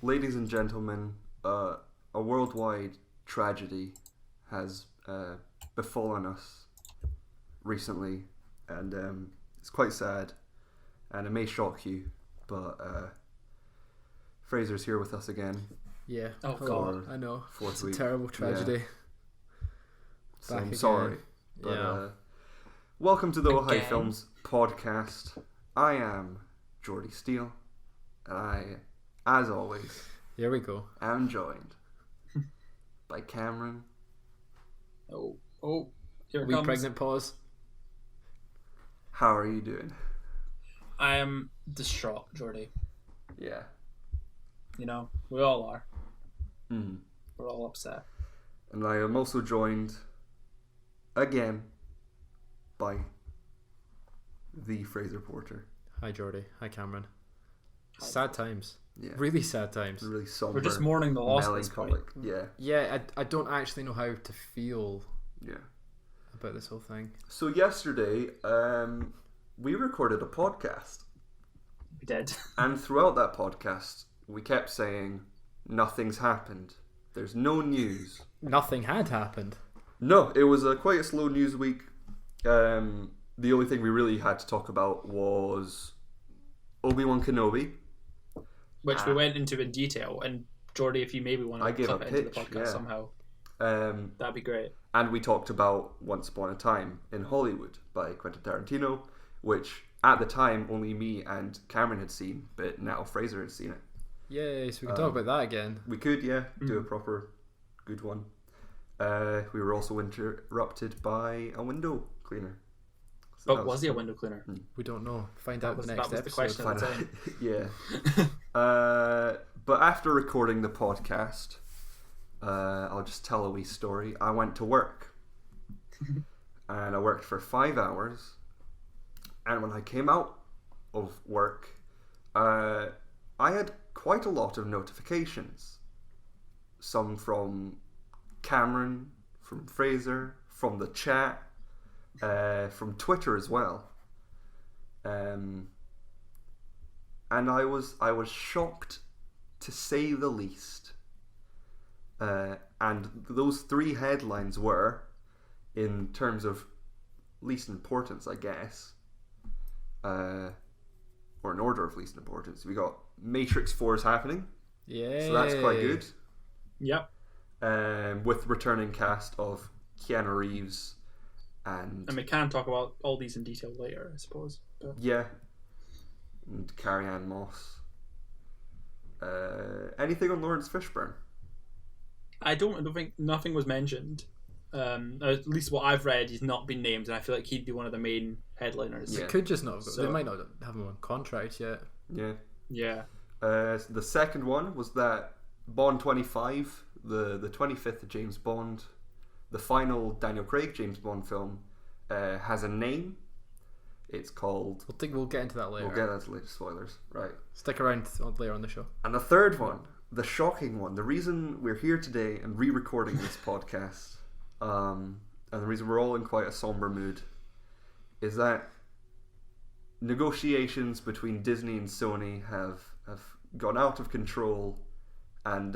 ladies and gentlemen, a worldwide tragedy has befallen us recently, and it's quite sad, and it may shock you, but Fraser's here with us again. Yeah. Oh God, I know. Fourth It's week. a terrible tragedy. Yeah. So Back I'm again. sorry. But, Yeah. welcome to the Ohio Again. Films podcast. I am Jordi Steele, and I, as always, Here we go. am joined by Cameron. oh, here it Wee comes. pregnant pause. How are you doing? I am distraught, Jordi. Yeah. You know, we all are. Mm. We're all upset. And I am also joined again by the Fraser Porter. Hi Jordi. Hi Cameron. Sad times. Yeah. Really sad times. Really somber. We're just mourning the loss at this point. melancholic. Yeah. Yeah, I don't actually know how to feel Yeah. about this whole thing. So yesterday, we recorded a podcast, We did. and throughout that podcast, we kept saying nothing's happened. There's no news. Nothing had happened. No, it was quite a slow news week. The only thing we really had to talk about was Obi-Wan Kenobi. Which we went into in detail. And Jordi, if you maybe want I to gave clip a it into the pitch, podcast yeah. somehow, Um, that'd be great. and we talked about Once Upon a Time in Hollywood by Quentin Tarantino, which at the time only me and Cameron had seen, but now Fraser had seen it. Yay, so we can talk about that again. We could, yeah, do a proper good one. We were also interrupted by a window cleaner. So that But was he a window cleaner? We don't know. Find That out was- the that next was the episode. question. At the Find out. Yeah. But after recording the podcast, I'll just tell a wee story. I went to work, and I worked for 5 hours. And when I came out of work, I had quite a lot of notifications. Some from Cameron, from Fraser, from the chat, from Twitter as well. And I was shocked, to say the least. And those 3 headlines were, in terms of least importance, I guess, or in order of least importance, we got Matrix 4 is happening, Yeah. so that's quite good. Yep. With returning cast of Keanu Reeves and And we can talk about all these in detail later, I suppose. But yeah, and Carrie-Anne Moss. Anything on Lawrence Fishburne? I don't think nothing was mentioned. At least what I've read, he's not been named, and I feel like he'd be one of the main headliners. Yeah. It could just not have got, So- they might not have him on contract yet. Yeah. Yeah. The second one was that Bond 25, the 25th James Bond, the final Daniel Craig James Bond film, has a name. It's called... We'll get into that later. We'll get into later spoilers. Right. Stick around later on the show. And the third one, the shocking one, the reason we're here today and re-recording this podcast, and the reason we're all in quite a somber mood, is that negotiations between Disney and Sony have gone out of control, and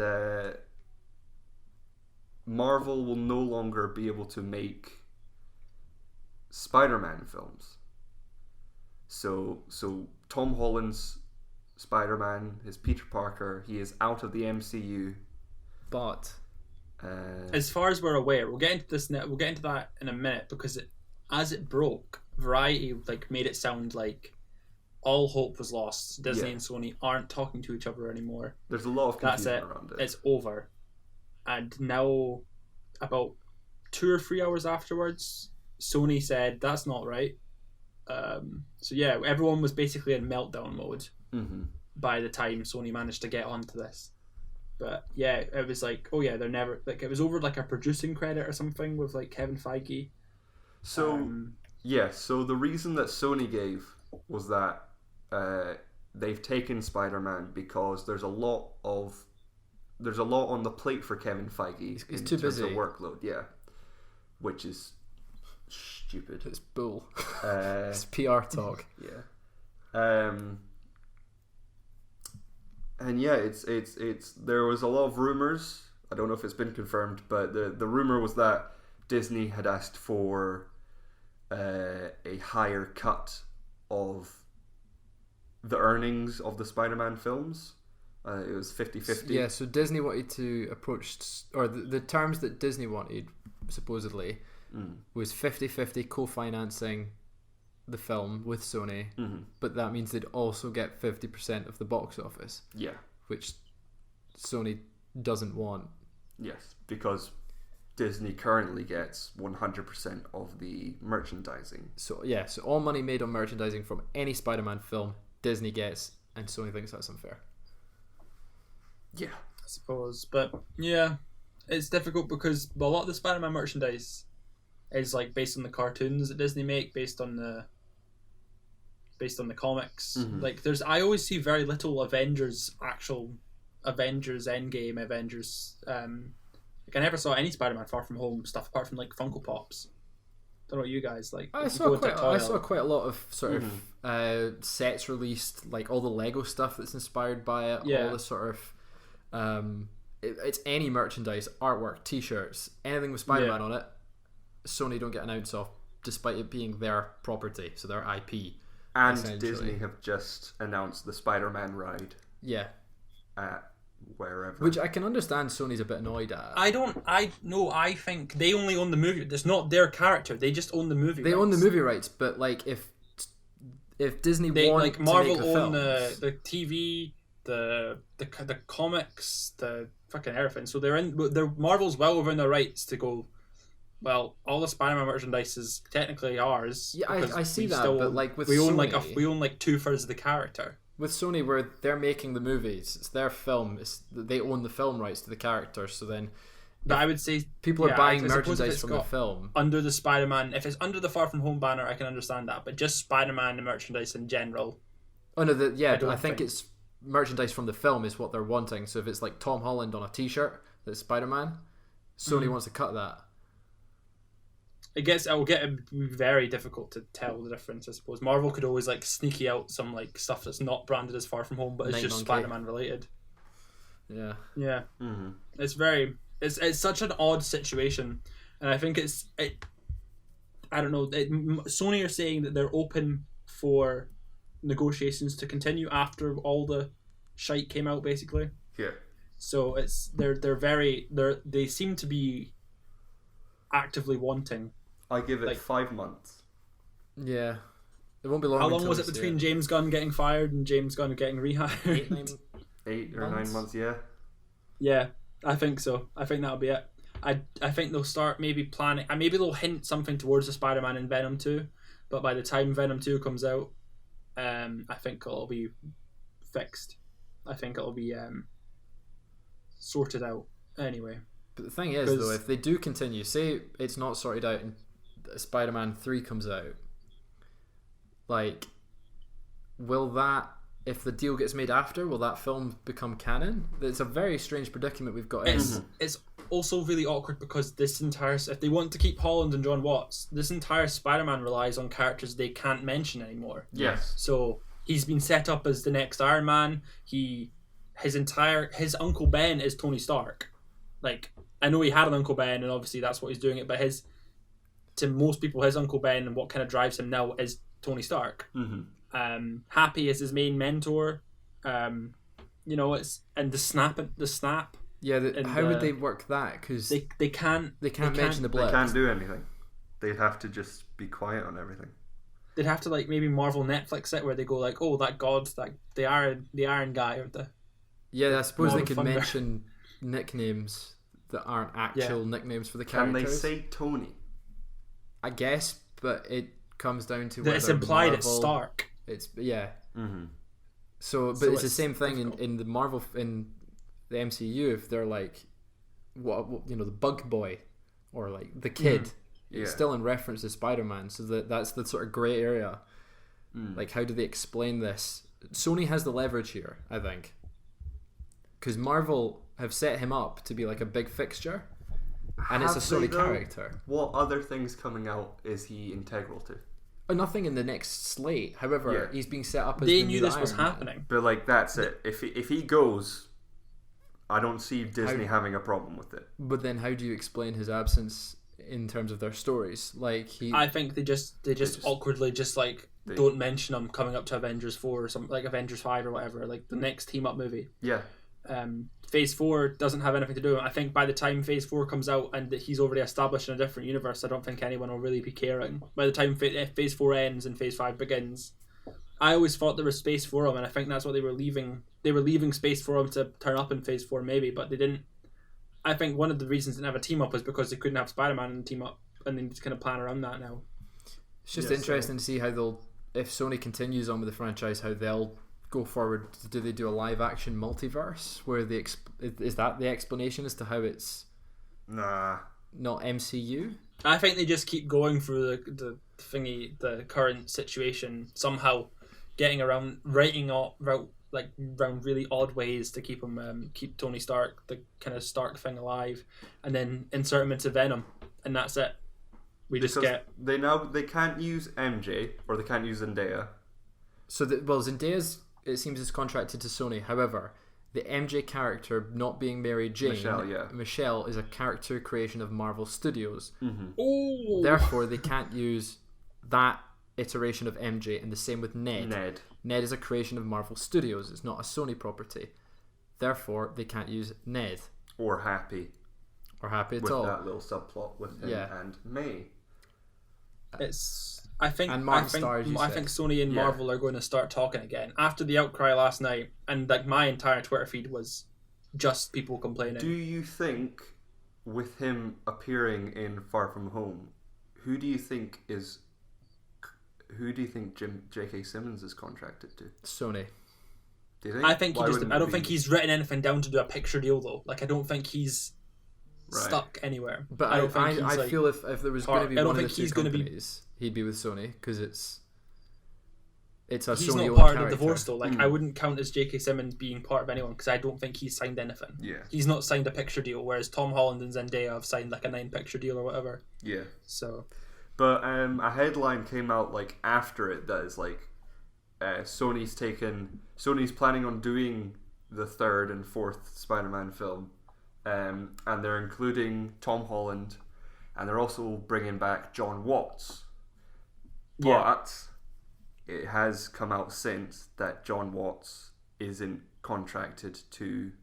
Marvel will no longer be able to make Spider-Man films. So Tom Holland's Spider-Man, his Peter Parker, he is out of the MCU. But As far as we're aware, we'll get into this. We'll get into that in a minute because as it broke, Variety made it sound like all hope was lost. Disney Yeah. and Sony aren't talking to each other anymore. There's a lot of That's confusion it. around it. It's over. And now, about 2 or 3 hours afterwards, Sony said that's not right. So yeah, everyone was basically in meltdown mode Mm-hmm. by the time Sony managed to get onto this. But yeah, it was like, oh yeah, they're never it was over a producing credit or something with Kevin Feige. So so the reason that Sony gave was that they've taken Spider-Man because there's a lot on the plate for Kevin Feige. He's in too terms of busy. workload, yeah, which is stupid. it's bull. Uh, It's PR talk. yeah. And yeah, it's there was a lot of rumors. I don't know if it's been confirmed, but the rumor was that Disney had asked for a higher cut of the earnings of the Spider-Man films. It was 50-50. Yeah, so Disney wanted to approach, or the terms that Disney wanted, supposedly, was 50-50 co-financing the film with Sony, but that means they'd also get 50% of the box office. Yeah. Which Sony doesn't want. Yes, because Disney currently gets 100% of the merchandising. So yeah, so all money made on merchandising from any Spider-Man film, Disney gets, and Sony thinks that's unfair. Yeah. I suppose. But yeah, it's difficult because a lot of the Spider-Man merchandise is like based on the cartoons that Disney make, based on the comics. Like I always see very little actual Avengers Endgame, Avengers like I never saw any Spider-Man Far From Home stuff apart from like Funko Pops. Don't know what you guys like. I saw quite a lot of sort of sets released, like all the Lego stuff that's inspired by it, all the sort of it's any merchandise, artwork, t-shirts, anything with Spider-Man on it, Sony don't get an ounce of, despite it being their property, so their IP. And Disney have just announced the Spider-Man ride. Yeah. At wherever. Which I can understand Sony's a bit annoyed at. I think they only own the movie. It's not their character. They just own the movie rights. They own the movie rights, but like if Disney like Marvel to make the own films, the TV, the comics, the fucking everything. So they're Marvel's well within their rights to go, well, all the Spider-Man merchandise is technically ours. Yeah, I see that, but like with we own Sony, we own like 2/3 of the character. With Sony, where they're making the movies, it's their film. They own the film rights to the characters. So then, but I would say people are buying merchandise from the film under the Spider-Man. If it's under the Far From Home banner, I can understand that. But just Spider-Man and merchandise in general. Oh no, I think it's merchandise from the film is what they're wanting. So if it's like Tom Holland on a T-shirt that's Spider-Man, Sony wants to cut that. It will get very difficult to tell the difference, I suppose. Marvel could always like sneaky out some like stuff that's not branded as Far From Home, but it's just Spider-Man related. Yeah. Yeah. It's such an odd situation, and I think I don't know. Sony are saying that they're open for negotiations to continue after all the shite came out, basically. Yeah. So they seem to be actively wanting. I give it 5 months. Yeah, it won't be long. How long was it between James Gunn getting fired and James Gunn getting rehired? 8 or 9 months. Yeah. Yeah, I think so. I think that'll be it. I think they'll start maybe planning, and maybe they'll hint something towards the Spider-Man in Venom 2. But by the time Venom 2 comes out, I think it'll be fixed. I think it'll be sorted out anyway. But the thing is, though, if they do continue, say it's not sorted out and Spider-Man 3 comes out, like, will that, if the deal gets made after, will that film become canon? It's a very strange predicament we've got in. It's also really awkward because if they want to keep Holland and John Watts, this entire Spider-Man relies on characters they can't mention anymore. Yes. So he's been set up as the next Iron Man. His Uncle Ben is Tony Stark. Like, I know he had an Uncle Ben, and obviously that's what he's doing it. But to most people, his Uncle Ben and what kind of drives him now is Tony Stark. Happy is his main mentor. It's and the snap. Yeah, how would they work that? Because they can't mention the blip. They can't do anything. They'd have to just be quiet on everything. They'd have to like maybe Marvel Netflix it where they go like, oh, that god, that the Iron guy or the. Yeah, I suppose they could mention nicknames that aren't actual nicknames for the characters. Can they say Tony? I guess, but it comes down to whether it's implied it's Stark. It's So it's the same thing in the Marvel in the MCU. If they're like, the Bug Boy or like the Kid, it's still in reference to Spider-Man. So that's the sort of grey area. Like, how do they explain this? Sony has the leverage here, I think, because Marvel have set him up to be like a big fixture, and it's a Sony character. What other things coming out is he integral to? Nothing in the next slate. However, he's being set up as they the knew new this was Iron Man. happening. But like that's it. If he goes, I don't see Disney having a problem with it. But then, how do you explain his absence in terms of their stories? Like I think they just awkwardly don't mention him coming up to Avengers 4 or something, like Avengers 5 or whatever, like the next team up movie. Yeah. Phase 4 doesn't have anything to do with it. I think by the time Phase 4 comes out and he's already established in a different universe, I don't think anyone will really be caring. By the time Phase 4 ends and Phase 5 begins, I always thought there was space for him, and I think that's what they were leaving. They were leaving space for him to turn up in Phase 4 maybe, but they didn't. I think one of the reasons they didn't have a team up was because they couldn't have Spider-Man in the team up, and they just kind of plan around that now. It's just interesting to see how if Sony continues on with the franchise, how they'll go forward. Do they do a live action multiverse where is that the explanation as to how it's not MCU? I think they just keep going through the current situation, somehow getting around, writing around really odd ways to keep Tony Stark, the kind of Stark thing, alive, and then insert him into Venom, and that's it. They can't use MJ or they can't use Zendaya. So Zendaya's, it seems, is contracted to Sony. However, the MJ character not being Mary Jane, Michelle is a character creation of Marvel Studios. Mm-hmm. Therefore, they can't use that iteration of MJ, and the same with Ned. Ned is a creation of Marvel Studios. It's not a Sony property. Therefore, they can't use Ned. Or Happy at with all. With that little subplot with him and May. I think Sony and Marvel are going to start talking again after the outcry last night, and like my entire Twitter feed was just people complaining. Do you think, with him appearing in Far From Home, who do you think J.K. Simmons is contracted to? Sony. Do you think? I think I don't think he's written anything down to do a picture deal though. Like I don't think he's stuck anywhere. But I feel if there was going to be one of the two companies, he'd be with Sony because it's a Sony. He's not part of the divorce though. Like I wouldn't count as J.K. Simmons being part of anyone because I don't think he's signed anything. Yeah, he's not signed a picture deal, whereas Tom Holland and Zendaya have signed like a 9-picture deal or whatever. Yeah. So, but a headline came out like after it that is like Sony's planning on doing the 3rd and 4th Spider-Man film. And they're including Tom Holland, and they're also bringing back John Watts. But it has come out since that John Watts isn't contracted to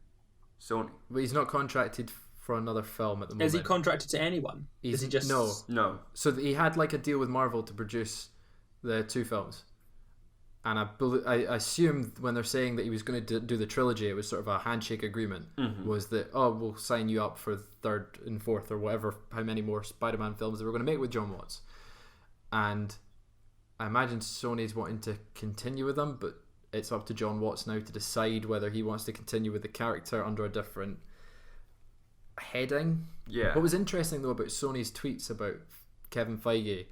Sony. But he's not contracted for another film at the moment. Is he contracted to anyone? Is he just no? So he had like a deal with Marvel to produce the 2 films. And I assume when they're saying that he was going to do the trilogy, it was sort of a handshake agreement. Mm-hmm. Was that, we'll sign you up for 3rd and 4th or whatever, how many more Spider-Man films they were going to make with John Watts. And I imagine Sony's wanting to continue with them, but it's up to John Watts now to decide whether he wants to continue with the character under a different heading. Yeah. What was interesting though about Sony's tweets about Kevin Feige,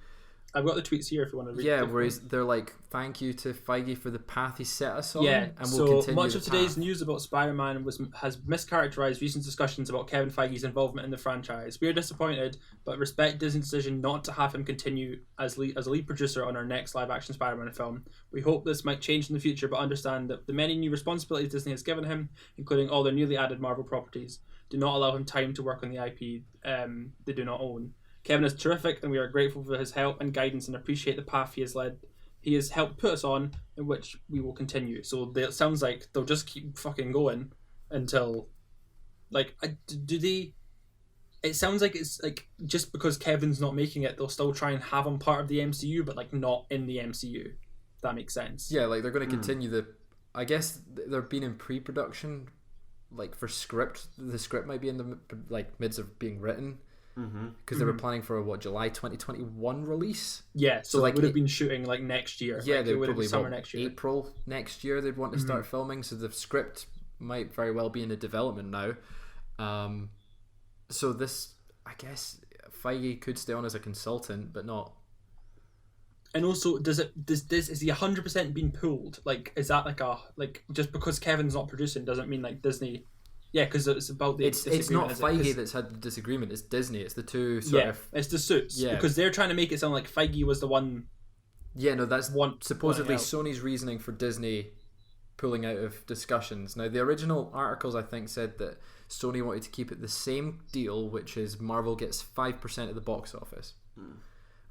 I've got the tweets here if you want to read them. Yeah, where they're like, thank you to Feige for the path he set us on. Yeah, and we'll continue much of today's news about Spider-Man has mischaracterized recent discussions about Kevin Feige's involvement in the franchise. We are disappointed, but respect Disney's decision not to have him continue as a lead producer on our next live-action Spider-Man film. We hope this might change in the future, but understand that the many new responsibilities Disney has given him, including all their newly added Marvel properties, do not allow him time to work on the IP they do not own. Kevin is terrific, and we are grateful for his help and guidance and appreciate the path he has led. He has helped put us on, in which we will continue. So it sounds like they'll just keep fucking going until, like, it sounds like it's like just because Kevin's not making it, they'll still try and have him part of the MCU, but like not in the MCU. If that makes sense. Yeah, like they're going to continue I guess they're being in pre-production, like for script. The script might be in the midst of being written. Because they were planning for a July 2021 release. Yeah, so like would have been shooting like next year. Yeah, like, they would probably summer next year. April next year they'd want to start filming. So the script might very well be in a development now. So this, I guess, Feige could stay on as a consultant, but not. And also, is he 100% being pulled? Like, is that like just because Kevin's not producing doesn't mean like Disney? Yeah, because it's about the. It's not Feige that's had the disagreement. It's Disney. It's the two sort of. It's the suits. Yeah, because they're trying to make it sound like Feige was the one Yeah, no, that's supposedly Sony's reasoning for Disney pulling out of discussions. Now, the original articles, I think, said that Sony wanted to keep it the same deal, which is Marvel gets 5% of the box office,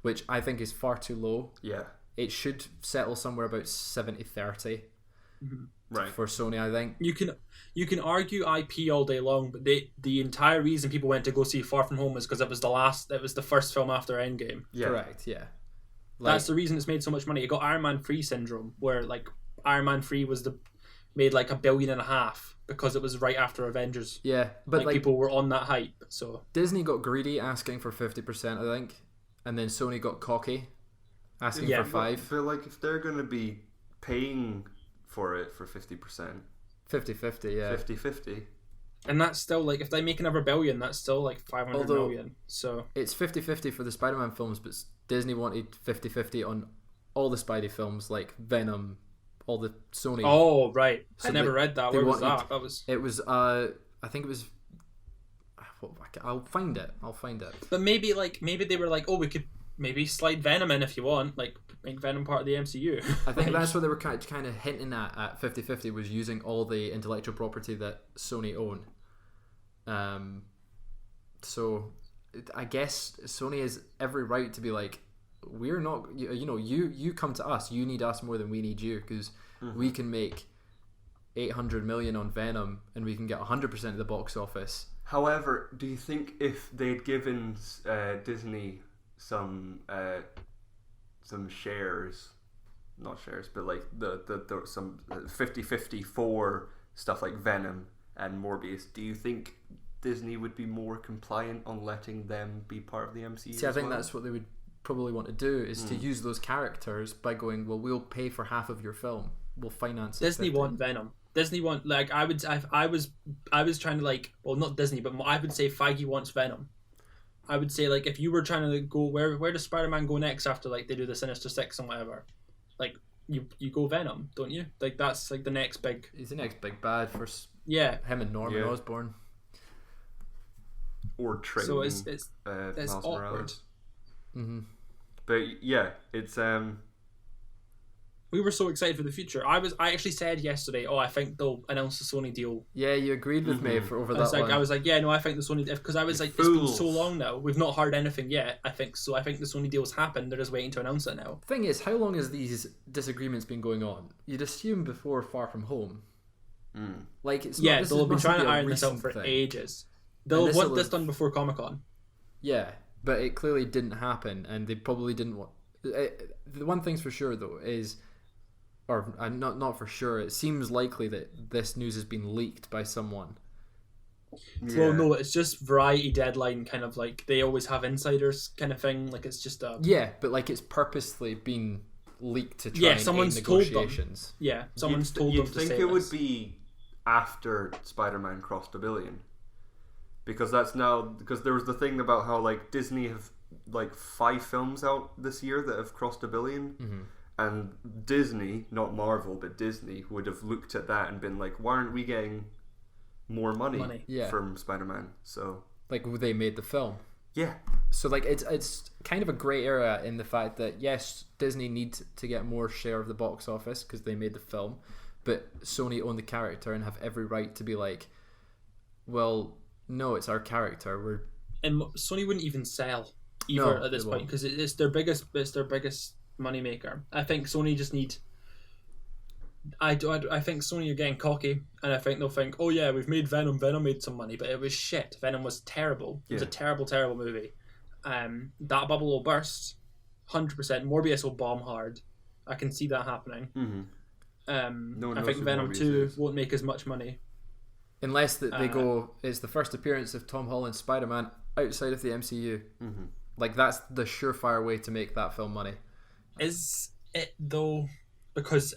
which I think is far too low. Yeah. It should settle somewhere about 70-30 right. for Sony, I think. You can argue IP all day long, but the entire reason people went to go see Far From Home is because it was the first film after Endgame. Yeah. Correct, yeah. That's the reason it's made so much money. It got Iron Man 3 syndrome, where like Iron Man 3 made like $1.5 billion because it was right after Avengers. Yeah, but like people were on that hype. So Disney got greedy, asking for 50%, I think, and then Sony got cocky, asking for 5%. But like, if they're going to be paying for it for 50%, 50-50, yeah, 50-50. And that's still like, if they make another $1 billion, that's still like 500 million. So it's 50-50 for the Spider-Man films, but Disney wanted 50-50 on all the Spidey films, like Venom, all the Sony. Oh right, So I never read that. Where was that? It was I think it was. I'll find it. But maybe they were like, oh, we could maybe slide Venom in if you want, like make Venom part of the MCU. I think that's what they were kind of hinting at 50-50, was using all the intellectual property that Sony own. So I guess Sony has every right to be like, we're not, you come to us, you need us more than we need you, because we can make 800 million on Venom and we can get 100% of the box office. However, do you think if they'd given Disney some shares, not shares, but like the some 50-50 for stuff like Venom and Morbius, do you think Disney would be more compliant on letting them be part of the MCU? See, I think that's what they would probably want to do, is to use those characters by going, well, we'll pay for half of your film, we'll finance it. Disney want Venom. Disney want, like, I was trying to, like, well, not Disney, but I would say Feige wants Venom. I would say, like, if you were trying to go, where does Spider-Man go next after, like, they do the Sinister Six and whatever? Like, you go Venom, don't you? Like, that's, like, the next big... He's the next big bad for him and Norman Osborn. Or Trade. So it's awkward. Mm-hmm. But, yeah, it's... We were so excited for the future. I actually said yesterday, I think they'll announce the Sony deal. Yeah, you agreed with me over that one. I was like, yeah, no, I think the Sony, because I was like, it's been so long now, we've not heard anything yet. I think the Sony deal's happened. They're just waiting to announce it now. Thing is, how long has these disagreements been going on? You'd assume before Far From Home. Like, it's they'll have been trying to iron this out for ages. They'll want this done before Comic-Con. Yeah, but it clearly didn't happen, and they probably didn't want. The one thing's for sure though is, or not for sure, it seems likely that this news has been leaked by someone. Yeah. Well, no, it's just Variety Deadline, kind of like they always have insiders kind of thing. Like, it's just a... Yeah, but like it's purposely been leaked to try and aid negotiations. Yeah, someone's told them to say You'd think it would be after Spider-Man crossed $1 billion. Because there was the thing about how, like, Disney have, like, 5 films out this year that have crossed $1 billion. Mm-hmm. And Disney, not Marvel, but Disney, would have looked at that and been like, why aren't we getting more money. From Spider-Man? So, like, they made the film. Yeah. So, like, it's kind of a grey area in the fact that, yes, Disney needs to get more share of the box office because they made the film, but Sony own the character and have every right to be like, well, no, it's our character. And Sony wouldn't even sell either at this point, because it's their biggest moneymaker. I think Sony just need. I think Sony are getting cocky, and I think they'll think, oh yeah, we've made Venom. Venom made some money, but it was shit. Venom was terrible. It was a terrible, terrible movie. That bubble will burst, 100%. Morbius will bomb hard. I can see that happening. Mm-hmm. I think Venom 2 won't make as much money. Unless they go, it's the first appearance of Tom Holland's Spider-Man outside of the MCU. Mm-hmm. Like, that's the surefire way to make that film money. Is it though? Because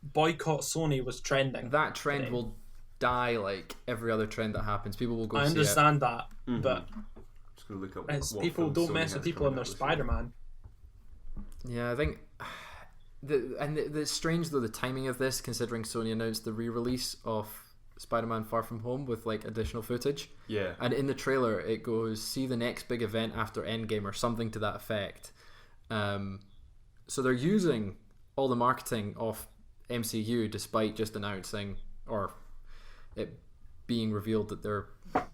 boycott Sony was trending. That trend will die like every other trend that happens. People will go see it. I understand that, but just gonna look up people don't mess with people in their Spider-Man. Yeah, I think... It's strange though, the timing of this, considering Sony announced the re-release of Spider-Man Far From Home with like additional footage. Yeah. And in the trailer it goes, see the next big event after Endgame or something to that effect. So they're using all the marketing of MCU despite just announcing or it being revealed that they're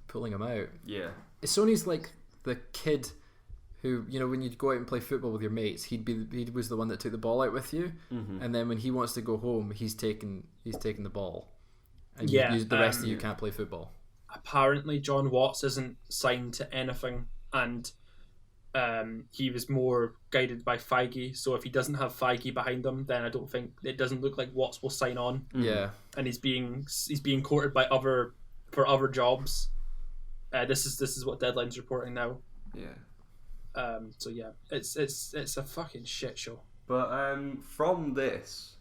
pulling him out. Yeah. Sony's like the kid who, you know, when you go out and play football with your mates, he was the one that took the ball out with you, and then when he wants to go home, he's taking the ball, and the rest of you can't play football. Apparently, John Watts isn't signed to anything, and he was more guided by Feige. So if he doesn't have Feige behind him, then I don't think it doesn't look like Watts will sign on. Yeah, and he's being courted by other jobs. This is what Deadline's reporting now. Yeah. So yeah, it's a fucking shit show. But from this,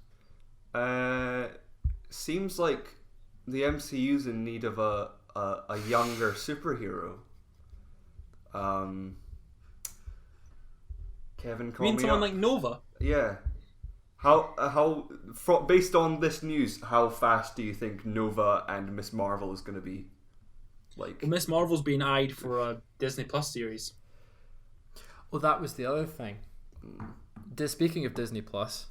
seems like the MCU's in need of a younger superhero. Kevin, call you mean me someone up. like Nova? Yeah. Based on this news, how fast do you think Nova and Miss Marvel is going to be? Like, well, Miss Marvel's being eyed for a Disney Plus series. Well, that was the other thing. Speaking of Disney Plus,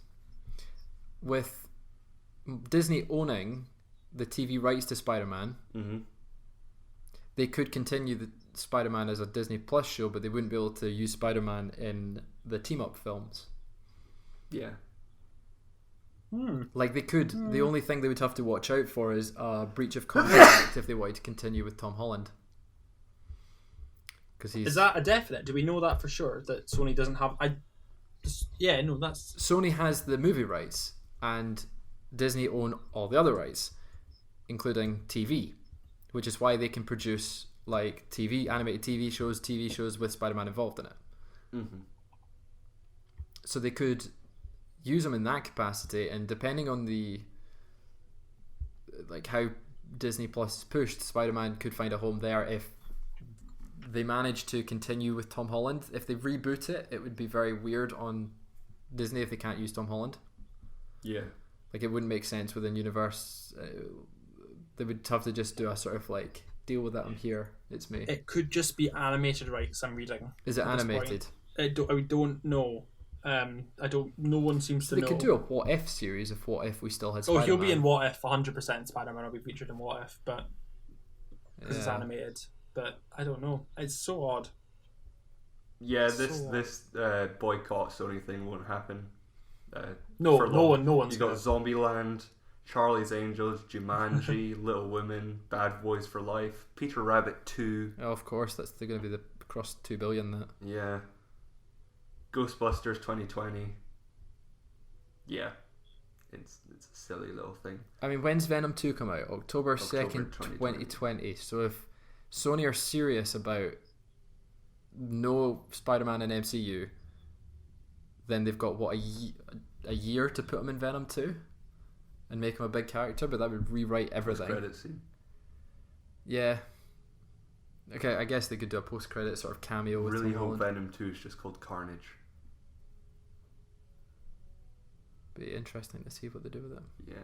with Disney owning the TV rights to Spider-Man, they could continue the Spider-Man as a Disney Plus show, but they wouldn't be able to use Spider-Man in the team-up films. Yeah. Like they could. The only thing they would have to watch out for is a breach of contract if they wanted to continue with Tom Holland. Is that a definite? Do we know that for sure? That Sony doesn't have? That's Sony has the movie rights, and Disney own all the other rights, including TV, which is why they can produce like animated TV shows with Spider-Man involved in it. So they could use them in that capacity, and depending on the like how Disney Plus is pushed, Spider-Man could find a home there if they manage to continue with Tom Holland. If they reboot it, it would be very weird on Disney if they can't use Tom Holland. Yeah. Like it wouldn't make sense within universe. They would have to just do a sort of like deal with that. I'm here. It's me. It could just be animated rights. I'm reading. Is it animated? I don't know. No one seems to know. They could do a What If series of What If we still had Spider-Man. He'll be in What If 100%. Spider-Man will be featured in What If, but because it's animated. But I don't know. It's so odd. Yeah, this boycott Sony thing won't happen. No one's. You got Zombieland, Charlie's Angels, Jumanji, Little Women, Bad Boys for Life, Peter Rabbit 2. Oh, of course, that's going to be across 2 billion. That. Yeah. Ghostbusters 2020. Yeah. It's a silly little thing. I mean, when's Venom 2 come out? October 2nd, 2020. So if Sony are serious about no Spider-Man in MCU, then they've got a year to put him in Venom 2 and make him a big character, but that would rewrite everything. Post-credit scene. Yeah. Okay, I guess they could do a post-credit sort of cameo with really Tom hope Holland. Venom 2 is just called Carnage. Be interesting to see what they do with it. Yeah.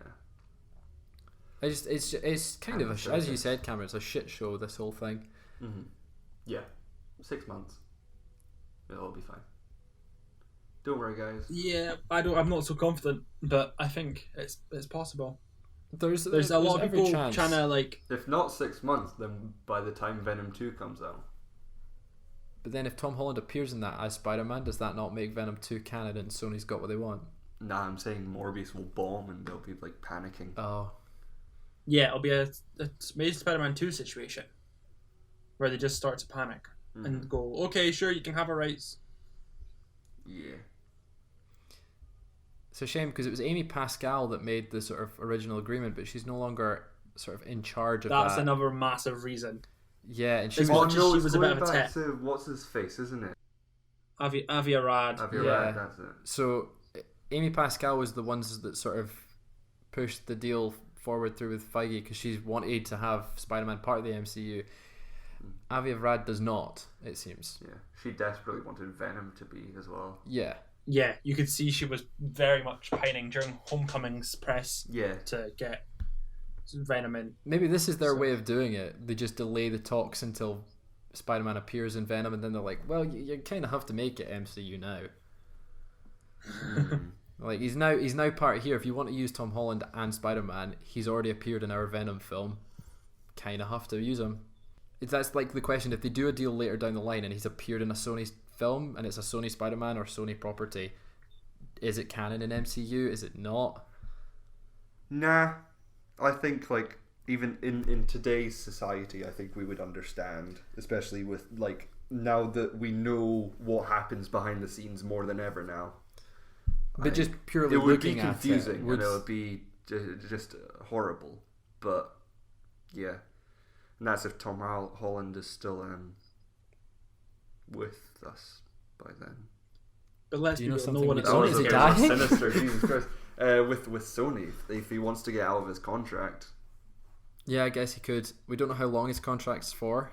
It's kind of as you said, Cameron. It's a shit show. This whole thing. Yeah, 6 months. It'll all be fine. Don't worry, guys. Yeah, I'm not so confident, but I think it's possible. There's a lot of people chance. trying to like. If not 6 months, then by the time Venom 2 comes out. But then if Tom Holland appears in that as Spider-Man, does that not make Venom 2 canon and Sony's got what they want? Nah, I'm saying Morbius will bomb and they'll be like panicking. Oh. Yeah, it'll be a Amazing Spider-Man 2 situation where they just start to panic and go, okay, sure, you can have our rights. Yeah. It's a shame because it was Amy Pascal that made the sort of original agreement, but she's no longer sort of in charge of that. That's another massive reason. Yeah, and she she was a bit of a tit. What's his face, isn't it? Avi Arad. Arad, that's it. So Amy Pascal was the ones that sort of pushed the deal forward through with Feige because she's wanted to have Spider-Man part of the MCU. Avi Arad does not, it seems. Yeah, she desperately wanted Venom to be as well. Yeah. Yeah, you could see she was very much pining during Homecoming's press to get Venom in. Maybe this is their way of doing it. They just delay the talks until Spider-Man appears in Venom, and then they're like, well, you kind of have to make it MCU now. Like he's now part here. If you want to use Tom Holland and Spider-Man, he's already appeared in our Venom film. Kind of have to use him. That's like the question: if they do a deal later down the line and he's appeared in a Sony film and it's a Sony Spider-Man or Sony property, is it canon in MCU? Is it not? Nah, I think like even in today's society, I think we would understand, especially with like now that we know what happens behind the scenes more than ever now. But just purely it would looking be at confusing, it, and it would be just horrible. But yeah, and that's if Tom Holland is still with us by then. But let's do you know something? something? No one That was is a he dying? Sinister, Jesus Christ. With Sony, if he wants to get out of his contract. Yeah, I guess he could. We don't know how long his contract's for.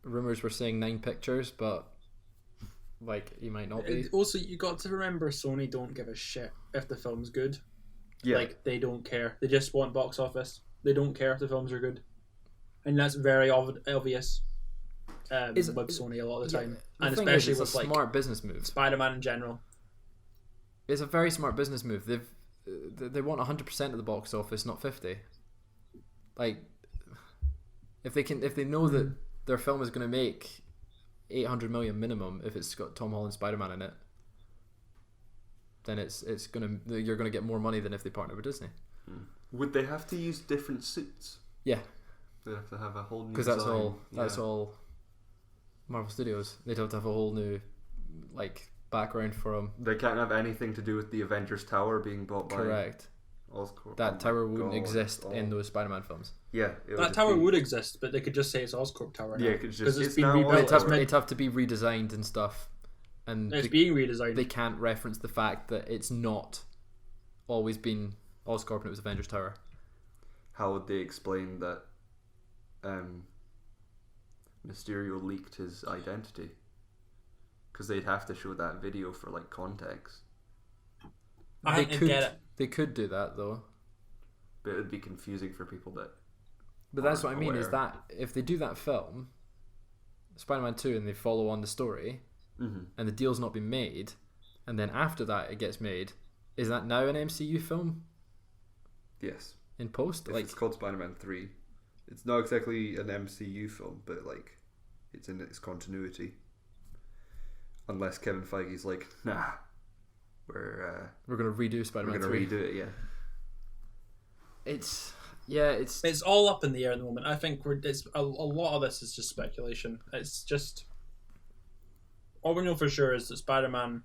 Rumors were saying 9 pictures, but like he might not be. Also, you got to remember, Sony don't give a shit if the film's good. Yeah. Like they don't care. They just want box office. They don't care if the films are good, and that's very obvious. With Sony a lot of the time, and especially with like smart business move. Spider-Man in general. It's a very smart business move. They want 100% of the box office, not 50. Like, if they know that their film is going to make 800 million minimum if it's got Tom Holland Spider-Man in it, then you're gonna get more money than if they partner with Disney. Would they have to use different suits? Yeah, They have to have a whole new. because that's all Marvel Studios. They'd have to have a whole new like background for them. They can't have anything to do with the Avengers Tower being bought by. Correct. Oscorp. That tower wouldn't exist in those Spider-Man films. Yeah, that tower would exist, but they could just say it's Oscorp Tower. Yeah, because it's been now rebuilt. It'd have to be redesigned and stuff, and it's being redesigned. They can't reference the fact that it's not always been Oscorp and it was Avengers Tower. How would they explain that Mysterio leaked his identity? Because they'd have to show that video for like context. I get it. They could do that though, But it would be confusing for people that. but that's what I mean. aware. Is that if they do that film, Spider-Man 2, and they follow on the story, and the deal's not been made, and then after that it gets made, is that now an MCU film Yes. in post? If it's called Spider-Man 3. It's not exactly an MCU film, but like it's in its continuity. Unless Kevin Feige's like, nah, we're gonna redo Spider-Man gonna 3. redo it, yeah. It's all up in the air at the moment. I think a lot of this is just speculation. It's just all we know for sure is that Spider-Man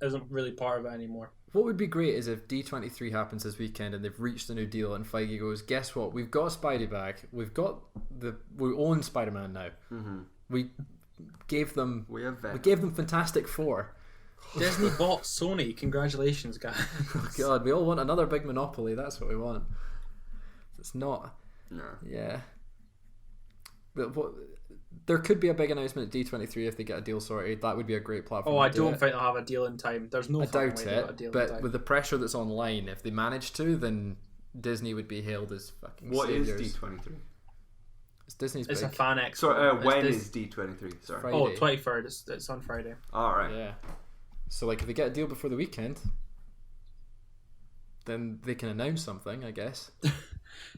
isn't really part of it anymore. What would be great is if D23 happens this weekend and they've reached a new deal and Feige goes, guess what? We've got Spidey back. We own Spider-Man now. We gave them Fantastic Four. Disney bought Sony. Congratulations, guys. Oh God, we all want another big monopoly. That's what we want. It's not. No. Yeah. But there could be a big announcement at D23 if they get a deal sorted. That would be a great platform. I don't think they'll have a deal in time. There's no. I doubt way they'll have a deal it. in But time. with the pressure that's online, if they manage to, then Disney would be hailed as fucking What saviors. is D23? It's Disney's It's big. a fan expo. So when is D23? Sorry. Friday. 23rd. It's on Friday. All right. Yeah. So like if they get a deal before the weekend, then they can announce something, I guess.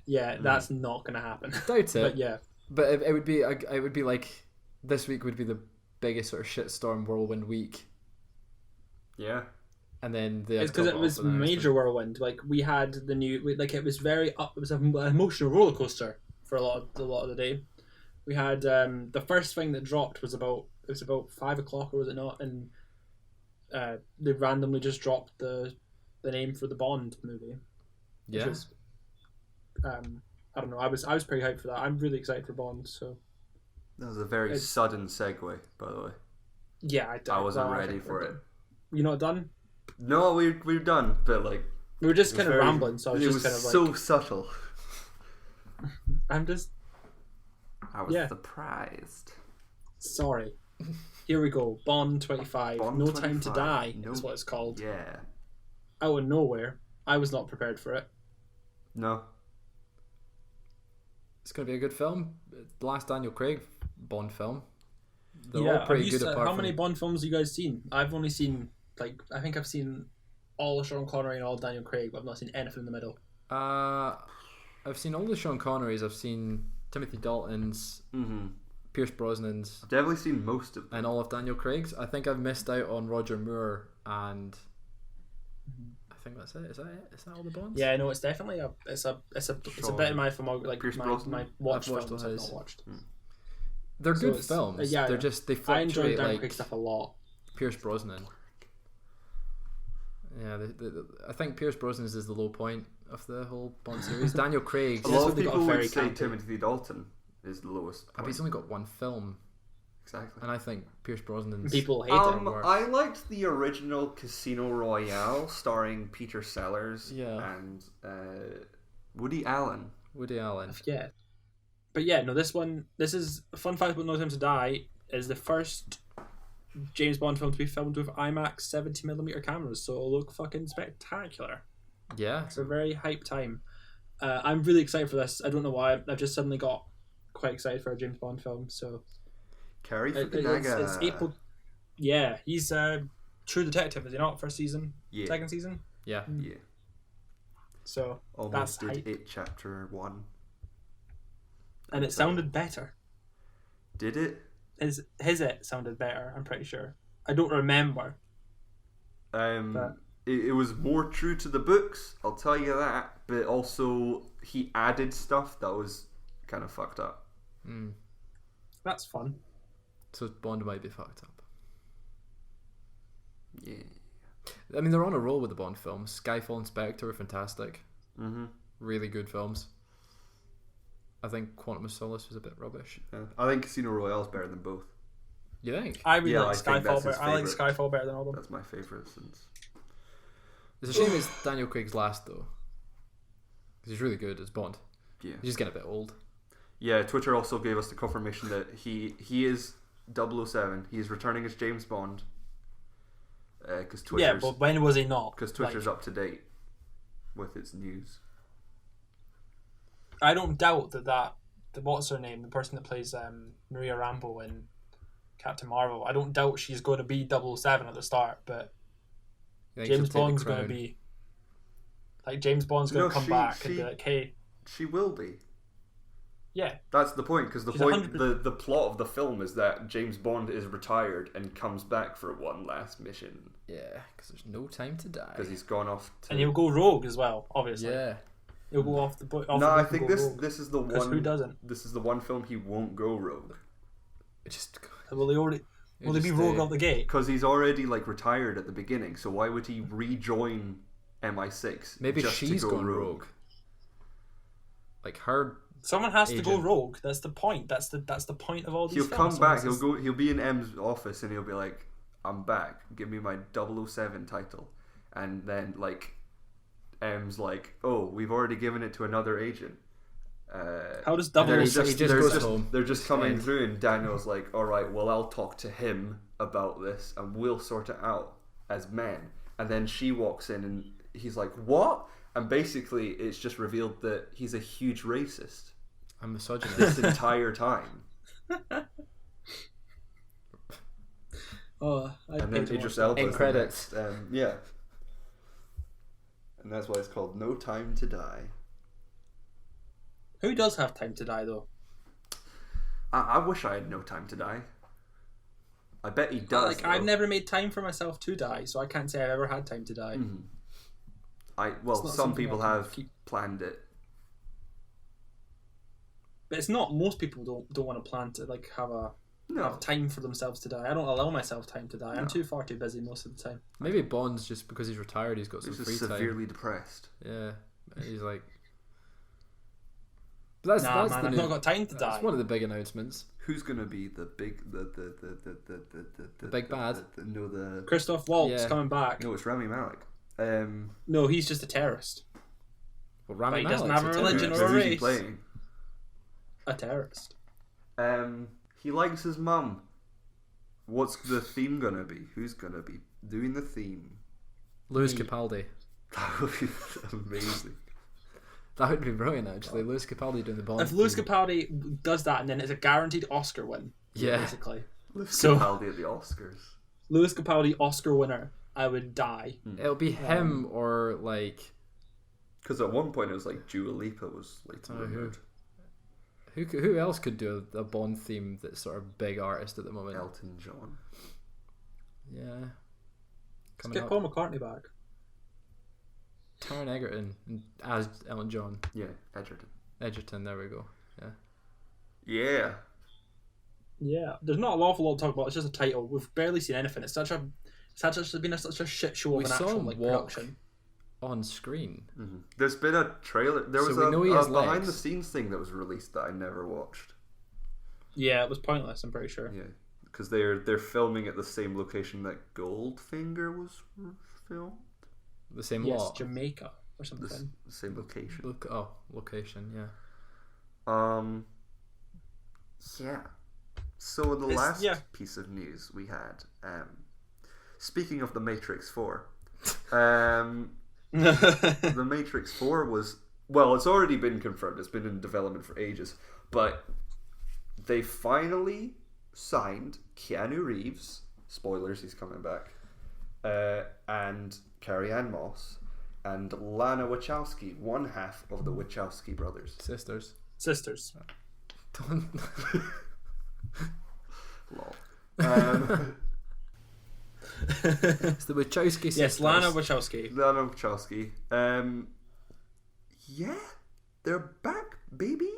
Yeah, that's not going to happen. Doubt it. But yeah. But it would be like this week would be the biggest sort of shitstorm whirlwind week. Yeah. And then it's because it was major whirlwind. Like we had the new, like it was very up. It was an emotional roller coaster for a lot of the day. We had the first thing that dropped was about 5 o'clock, or was it not? And they randomly just dropped the name for the Bond movie. Yeah. Which was, I don't know. I was pretty hyped for that. I'm really excited for Bond. So That was a very sudden segue, by the way. yeah, I wasn't ready for it. You're not done? No, we're done, but like We were just kind of rambling, so I was it just was kind of like, so subtle. I'm just I was surprised. sorry. Here we go. Bond 25. Bond No Time to 25. Die No. is what it's called. Yeah. Out of nowhere. I was not prepared for it. No. It's going to be a good film. The last Daniel Craig Bond film. They're Yeah, all pretty good how apart many from... Bond films have you guys seen? I've only seen like I think I've seen all of Sean Connery and all of Daniel Craig, but I've not seen anything in the middle. I've seen all the Sean Connerys. I've seen Timothy Dalton's, Pierce Brosnan's. I've definitely seen most of them. And all of Daniel Craig's. I think I've missed out on Roger Moore, and I think that's it. Is that it? Is that all the Bonds? Yeah, no, it's definitely it's a bit in my filmography, like Pierce my Brosnan? watch I've watched films all I've his. not watched. They're So good it's- films. yeah, They're yeah. just they I enjoyed fluctuate Daniel like Craig stuff a lot. Pierce Brosnan. Yeah, I think Pierce Brosnan's is the low point of the whole Bond series. Daniel Craig's. A lot of they got people very would say campy. Timothy Dalton is the lowest But point. he's only got one film, Exactly. and I think Pierce Brosnan's. People hate it. I liked the original Casino Royale starring Peter Sellers and Woody Allen. Woody Allen. Yeah, but yeah, no. This is a fun fact about No Time to Die. Is the first James Bond film to be filmed with IMAX 70mm cameras, so it'll look fucking spectacular. Yeah. It's a very hype time. I'm really excited for this. I don't know why. I've just suddenly got quite excited for a James Bond film. So Carrie it's Fukunaga. April. Yeah, he's True Detective, is he not? First season, Yeah. second season. Yeah. Yeah. So Almost that's did hype. it chapter 1. And it sounded better. Did it? It sounded better. I'm pretty sure. I don't remember. But- It was more true to the books, I'll tell you that. But also, he added stuff that was kind of fucked up. That's fun. So Bond might be fucked up. Yeah. I mean, they're on a roll with the Bond films. Skyfall and Spectre are fantastic. Really good films. I think Quantum of Solace was a bit rubbish. Yeah. I think Casino Royale is better than both. You think? I really Yeah, like I think that's Skyfall his better. I like favourite. Skyfall better than all of them. That's my favourite since. It's a shame it's Daniel Craig's last, though. Because he's really good as Bond. Yeah. He's just getting a bit old. Yeah, Twitter also gave us the confirmation that he is 007. He is returning as James Bond. Because Twitter's, Yeah, but when was he not? Because Twitter's up to date with its news. I don't doubt that what's her name, the person that plays Maria Rambo in Captain Marvel, I don't doubt she's going to be 007 at the start, but You think James she'll take the Bond's going to crown? be like James Bond's going No, to come back and be like, hey, She will be. yeah, That's the point, because She's the plot of the film is that James Bond is retired and comes back for one last mission Yeah, because there's no time to die. because he's gone off to. and he'll go rogue as well, obviously. Yeah. He'll go off the book. No, I think this is the Because one. who doesn't? This is the one film he won't go rogue It just. Will he already? He'll Will he be just rogue stay. out the gate? because he's already like retired at the beginning. So why would he rejoin MI6? Maybe just to she's go gone rogue. Like her. Someone has to go Agent. rogue. That's the point. That's the point of all these He'll films. come back. Someone He'll be in M's office and he'll be like, "I'm back. Give me my 007 title." And then like, M's like, "Oh, we've already given it to another agent." How does They're 007 He just goes just, home. they're just coming End. through, and Daniel's like, "All right, well, I'll talk to him about this, and we'll sort it out as men." And then she walks in, and he's like, "What?" And basically, it's just revealed that he's a huge racist I'm misogynist. this entire time. Oh, And then Idris Elba End is the credits. next, yeah. And that's why it's called No Time to Die. Who does have time to die though? I wish I had no time to die. I bet he does. Like I've never made time for myself to die, so I can't say I've ever had time to die. Well, not some something people I can have keep- planned it. But it's not. Most people don't want to plan to like have No, time for themselves to die. I don't allow myself time to die. No. I'm too busy most of the time. Maybe Bond's just because he's retired, he's got some he's free just time. severely depressed. Yeah. He's like. But Nah, that's man, the I've new, not got time to That's die. one of the big announcements. Who's gonna be the big the big bad? no the Christoph Waltz Yeah. coming back. no it's Rami Malek. No, he's just a terrorist. Well, Rami But he doesn't Malek's have a a religion terrorist. or a Who's he race. playing? A terrorist. He likes his mum. What's the theme gonna be? Who's gonna be doing the theme? Lewis Me. Capaldi. That would be amazing. That would be brilliant, actually. Lewis Capaldi doing the Bond. If Lewis theme. Capaldi does that, and then it's a guaranteed Oscar win. Yeah. Basically. Lewis So- Capaldi at the Oscars. Lewis Capaldi, Oscar winner. I would die. It'll be him or like. Because at one point it was like Dua Lipa was like rumored. Who else could do a Bond theme that's sort of big artist at the moment? Elton John. Yeah. Let's get Paul McCartney back. Taron Egerton as Elton John. Yeah, Edgerton. Edgerton, there we go. Yeah. Yeah. Yeah. There's not an awful lot to talk about. It's just a title. We've barely seen anything. It's actually been such a shit show of an actual production. On screen. Mm-hmm. There's been a trailer. There was a behind the scenes thing that was released that I never watched. Yeah, it was pointless. I'm pretty sure. Yeah, because they're filming at the same location that Goldfinger was filmed. The same lot. Jamaica or something. The same location. Location. Yeah. Yeah. So the last piece of news we had. Speaking of the Matrix 4. The Matrix 4 was... Well, it's already been confirmed. It's been in development for ages. But they finally signed Keanu Reeves. Spoilers, he's coming back. And Carrie-Anne Moss. And Lana Wachowski, one half of the Wachowski brothers. Sisters. Don't... Lol. It's the Wachowski sisters. Yes, Lana Wachowski. Yeah, they're back, baby.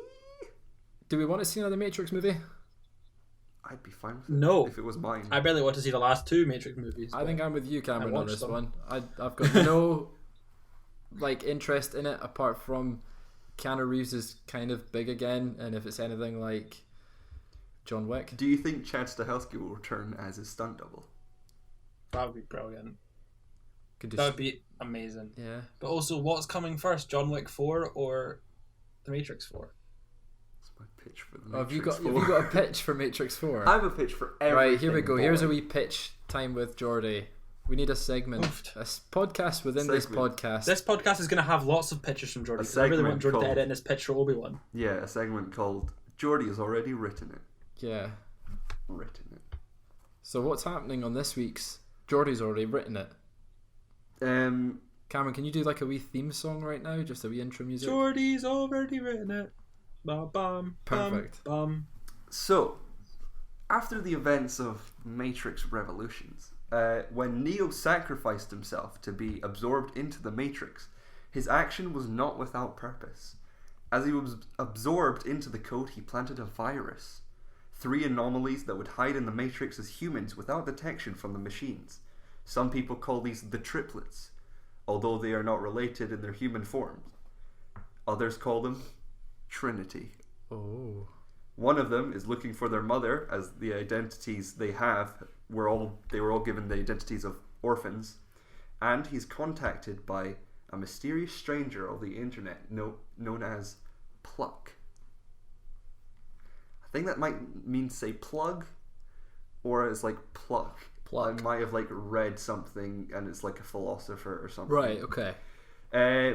Do we want to see another Matrix movie? I'd be fine with it. No, if it was mine. I barely want to see the last two Matrix movies. I think I'm with you, Cameron, on this one. I've got no interest in it apart from Keanu Reeves is kind of big again, and if it's anything like John Wick. Do you think Chad Stahelski will return as his stunt double? That would be brilliant. That would be amazing. Yeah. But also, what's coming first, John Wick 4 or The Matrix 4? That's my pitch for The Matrix 4. Have you got a pitch for Matrix 4? I have a pitch for everything. Right, here we go. Here's a wee pitch time with Jordi. We need a segment. A podcast within this podcast. This podcast is going to have lots of pictures from Jordi. I really want Jordi to edit in his pitch for Obi-Wan. Yeah, a segment called Jordi has already written it. Yeah. Written it. So what's happening on this week's... Jordi's already written it. Cameron, can you do like a wee theme song right now? Just a wee intro music? Jordi's already written it. Bum, bum, perfect. Bum. So, after the events of Matrix Revolutions, when Neo sacrificed himself to be absorbed into the Matrix, his action was not without purpose. As he was absorbed into the code, he planted a virus. 3 anomalies that would hide in the Matrix as humans without detection from the machines. Some people call these the triplets, although they are not related in their human forms. Others call them Trinity. Oh. One of them is looking for their mother, as the identities they have they were all given the identities of orphans, and he's contacted by a mysterious stranger of the internet known as Pluck. I think that might mean say plug, or it's like pluck. I might have like read something and it's like a philosopher or something. Right, okay.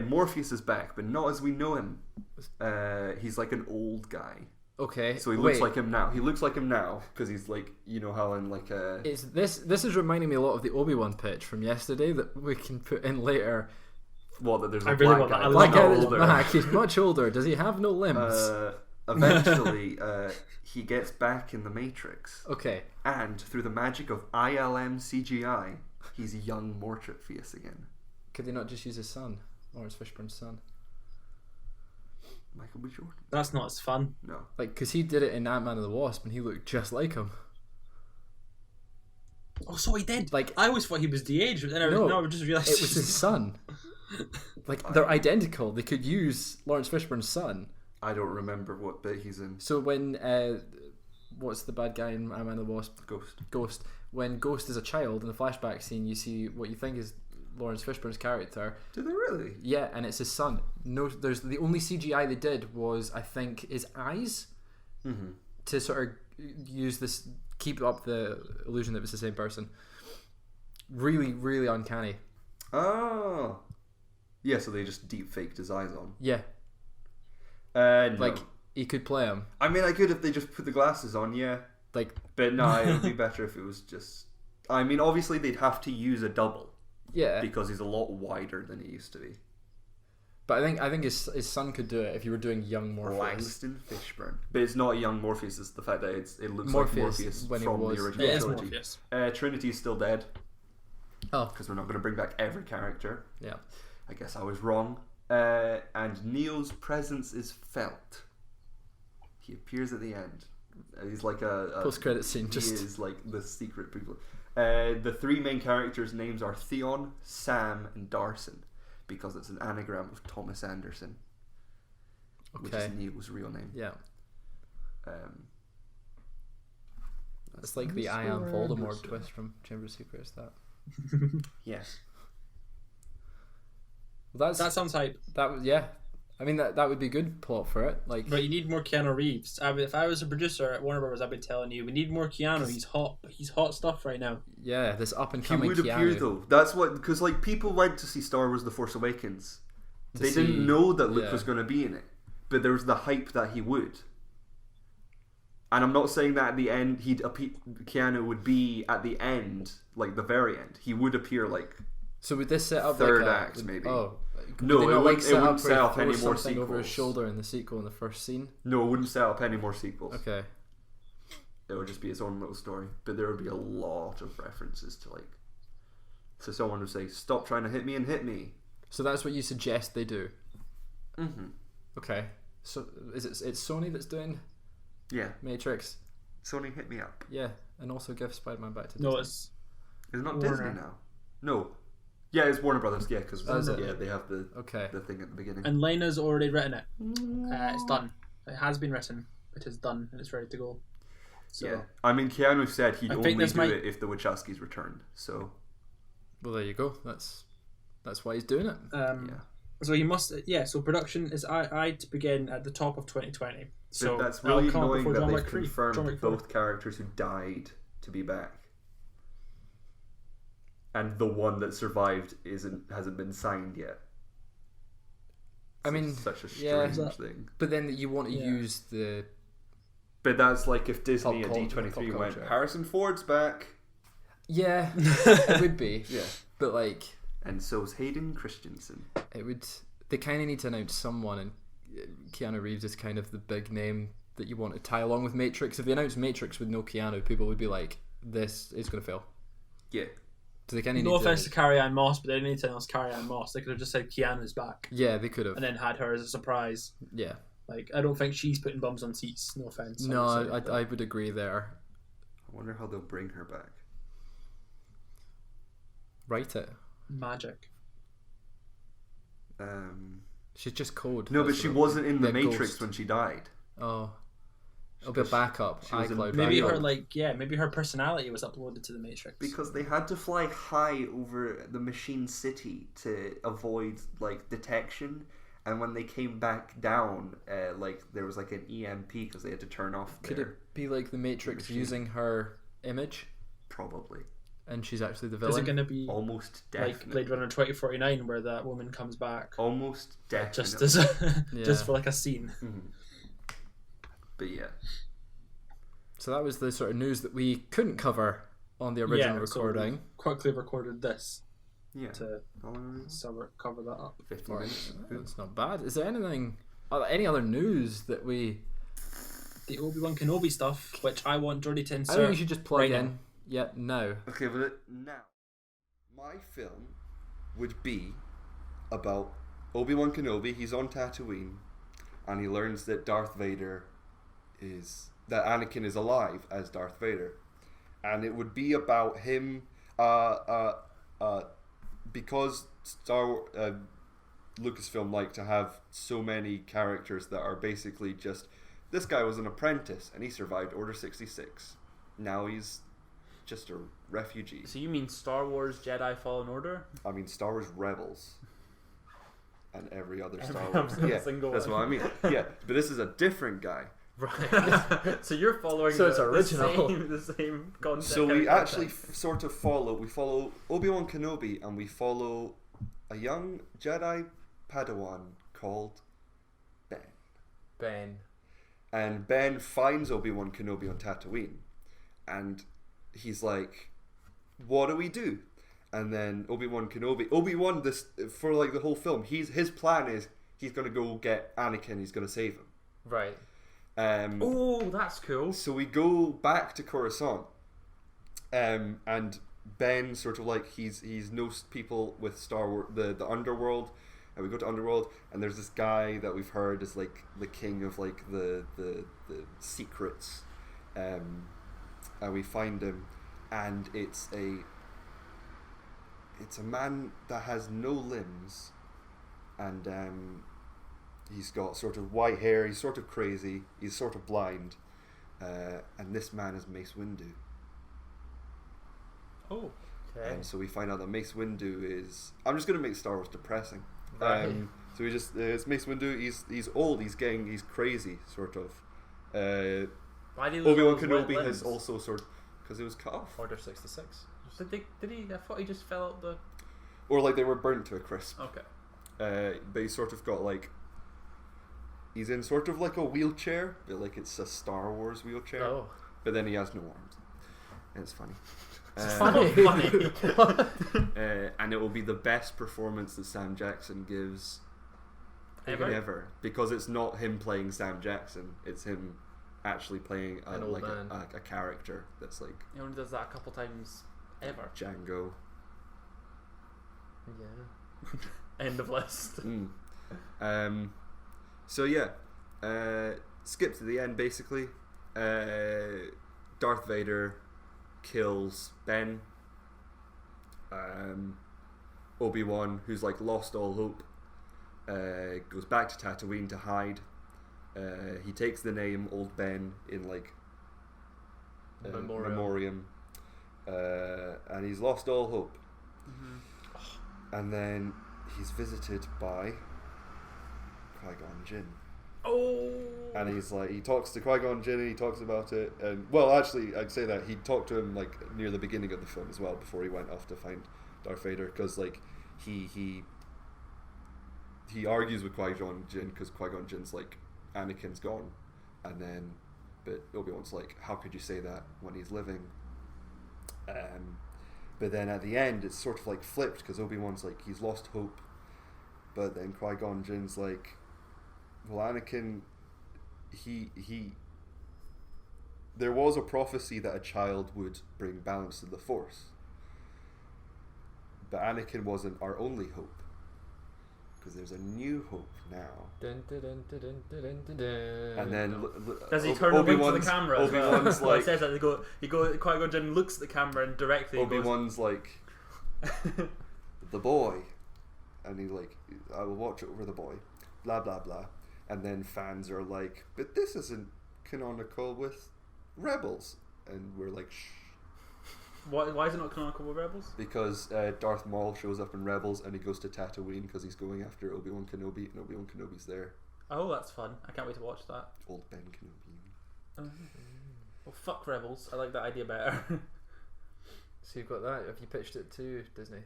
Morpheus is back, but not as we know him. He's like an old guy. Okay. So he looks like him now. He looks like him now because he's like, you know how in like a... This is reminding me a lot of the Obi-Wan pitch from yesterday that we can put in later. What, that there's a black guy? Black guy that's back. He's much older. Does he have no limbs? Eventually, he gets back in the Matrix. Okay. And through the magic of ILM CGI, he's young Morpheus again. Could they not just use his son? Lawrence Fishburne's son? Michael B. Jordan. That's not as fun. No. Like, because he did it in Ant-Man and the Wasp and he looked just like him. Oh, so he did? Like, I always thought he was de-aged, but then I just realised... it was his son. Like, they're identical. They could use Lawrence Fishburne's son. I don't remember what bit he's in. So when what's the bad guy in Ant-Man and the Wasp? Ghost. When Ghost is a child in the flashback scene, you see what you think is Lawrence Fishburne's character. Do they really? Yeah, and it's his son. No, there's the only CGI they did was, I think, his eyes to sort of use this, keep up the illusion that it was the same person. Really, really uncanny. Oh. Yeah, so they just deep faked his eyes on. Yeah. No. Like, he could play him. I mean, I could if they just put the glasses on, yeah. Like, but no, it would be better if it was just... I mean, obviously they'd have to use a double. Yeah. Because he's a lot wider than he used to be. But I think his son could do it if you were doing young Morpheus. Langston Fishburne. But it's not a young Morpheus, it's the fact that it looks Morpheus like Morpheus when he from was- the original It is trilogy. Morpheus. Trinity's still dead. Oh. Because we're not going to bring back every character. Yeah. I guess I was wrong. And Neo's presence is felt. He appears at the end. He's like a Post-credit scene. He is like the secret people. The three main characters' names are Theon, Sam, and Darcy, because it's an anagram of Thomas Anderson, which is Neo's real name. Yeah. It's like the I am Voldemort twist from Chamber of Secrets. That. Yes. Well, That sounds hype. Yeah. I mean that would be good plot for it. Like, But you need more Keanu Reeves. If I was a producer at Warner Brothers, I'd be telling you, we need more Keanu. He's hot. He's hot stuff right now. yeah, this up and He coming would Keanu. appear though. That's what, because like people went to see Star Wars: The Force Awakens. They didn't know that Luke was going to be in it, but there was the hype that he would. And I'm not saying that at the end Keanu would be at the end, like the very end. He would appear like. So would this set up third like act maybe? Oh, No, would they it not, wouldn't set where he up any throws more something over his sequels. shoulder in the sequel in the first scene? No, it wouldn't set up any more sequels. Okay. It would just be its own little story. But there would be a lot of references to like. So someone would say, "Stop trying to hit me and hit me." So that's what you suggest they do. Mm-hmm. Okay. So it's Sony that's doing Yeah. Matrix? Sony hit me up. Yeah, and also give Spider-Man back to No, Disney. it's Is it not Warner. Disney now? No. Yeah, it's Warner Brothers. Yeah, because Oh, is it? yeah, they have the Okay. the thing at the beginning. and Lena's already written it. It's done. It has been written. It is done and it's ready to go. So Yeah, I mean, Keanu said he'd I only think this do might- it if the Wachowskis returned. So Well, there you go. That's why he's doing it. yeah, so he must. Yeah. So production is I to begin at the top of 2020. So but that's that'll really come out annoying before that John they've Wick 3. confirmed John Wick 4. both characters who died to be back, and the one that survived hasn't been signed yet. I mean, such a yeah. strange thing. But then you want to use the But that's like if Disney Pop at cult- D23 pop went, culture. Harrison Ford's back. yeah, it would be. Yeah, But like and so's Hayden Christensen. it would. They kind of need to announce someone, and Keanu Reeves is kind of the big name that you want to tie along with Matrix. If they announce Matrix with no Keanu, people would be like, "This is going to fail." Yeah. So they kind of No need offense to. to Carrie Ann Moss, but they didn't need to announce Carrie Ann Moss. They could have just said Keanu's back Yeah, they could have. and then had her as a surprise. Yeah. Like I don't think she's putting bums on seats. No offense. No, I'm sorry, I would agree there. I wonder how they'll bring her back. Write it. magic. She's just code. No, but That's she what- wasn't in the Yeah, Matrix Ghost. when she died. Oh. It'll be a backup. she was in- iCloud Maybe backup. her maybe her personality was uploaded to the Matrix. Because they had to fly high over the machine city to avoid like detection, and when they came back down, like there was like an EMP because they had to turn off Could their it be like the Matrix machine. using her image, probably and she's actually the is villain? it going to be almost like definitely Blade Runner 2049 where that woman comes back almost definitely. just as just for like a scene? Mhm. But yeah, So that was the sort of news that we couldn't cover on the original Yeah, so recording. we quickly recorded this yeah. to How long is it? cover that up. 15 minutes. It's not bad. Is there any other news that we? The Obi-Wan Kenobi stuff, which I want Jordi to I insert. think we should just plug right in. now. Yeah, no. Okay, but now my film would be about Obi-Wan Kenobi. He's on Tatooine, and he learns that Anakin is alive as Darth Vader, and it would be about him. Because Lucasfilm like to have so many characters that are basically just this guy was an apprentice and he survived Order 66. Now he's just a refugee. So you mean Star Wars Jedi Fallen Order? I mean Star Wars Rebels and every other Star Every Wars. other Yeah, single that's one. what I mean. Yeah, but this is a different guy. Right. So you're following So it's original. the same concept. So we actually sort of follow Obi-Wan Kenobi, and we follow a young Jedi Padawan called Ben. Ben. And Ben finds Obi-Wan Kenobi on Tatooine, and he's like, what do we do? and then Obi-Wan Kenobi. Obi-Wan, this for like the whole film, his plan is he's gonna go get Anakin. He's gonna save him. Right. Oh, that's cool. So we go back to Coruscant, and Ben sort of like he's knows people with Star Wars, the underworld, and we go to underworld, and there's this guy that we've heard is like the king of like the secrets, and we find him, and it's a man that has no limbs, and he's got sort of white hair, he's sort of crazy, he's sort of blind, and this man is Mace Windu. Oh, okay. And so we find out that Mace Windu is... I'm just going to make Star Wars depressing. Right. So it's Mace Windu, he's old, he's crazy, sort of. Why did he lose Obi-Wan all his white Kenobi has limbs? also sort of... Because it was cut off. Order 66. Did he? I thought he just fell out the... Or like they were burnt to a crisp. Okay. But he's sort of got like... He's in sort of like a wheelchair, but like it's a Star Wars wheelchair. Oh. But then he has no arms. And it's funny. Funny. And it will be the best performance that Sam Jackson gives ever, because it's not him playing Sam Jackson, it's him actually playing An old like man. a character that's like He only does that a couple times ever. Django. Yeah. End of list. So yeah, skip to the end basically. Darth Vader kills Ben. Obi-Wan, who's like lost all hope, goes back to Tatooine to hide. He takes the name Old Ben in like memoriam, and he's lost all hope. And then he's visited by Qui-Gon Jinn. Oh. And he's like, he talks to Qui-Gon Jinn and he talks about it. And well, actually, I'd say that he talked to him like near the beginning of the film as well, before he went off to find Darth Vader, because like he argues with Qui-Gon Jinn because Qui-Gon Jinn's like, Anakin's gone, and then but Obi-Wan's like, how could you say that when he's living? But then at the end, it's sort of like flipped, because Obi-Wan's like, he's lost hope, but then Qui-Gon Jinn's like, well, Anakin, he there was a prophecy that a child would bring balance to the Force, but Anakin wasn't our only hope, because there's a new hope now. Dun, dun, dun, dun, dun, dun, dun, dun. And then Does he turn and look to the camera as well? Obi-Wan's Well, it like, says that Qui-Gon Jinn looks at the camera and directly Obi-Wan's like, the boy, and he's like, I will watch over the boy, blah blah blah. And then fans are like, but this isn't canonical with Rebels, and we're like, shh. Why is it not canonical with Rebels? Because Darth Maul shows up in Rebels and he goes to Tatooine because he's going after Obi-Wan Kenobi, and Obi-Wan Kenobi's there. Oh, that's fun. I can't wait to watch that. Old Ben Kenobi. Well, fuck Rebels. I like that idea better. So you've got that. Have you pitched it to Disney?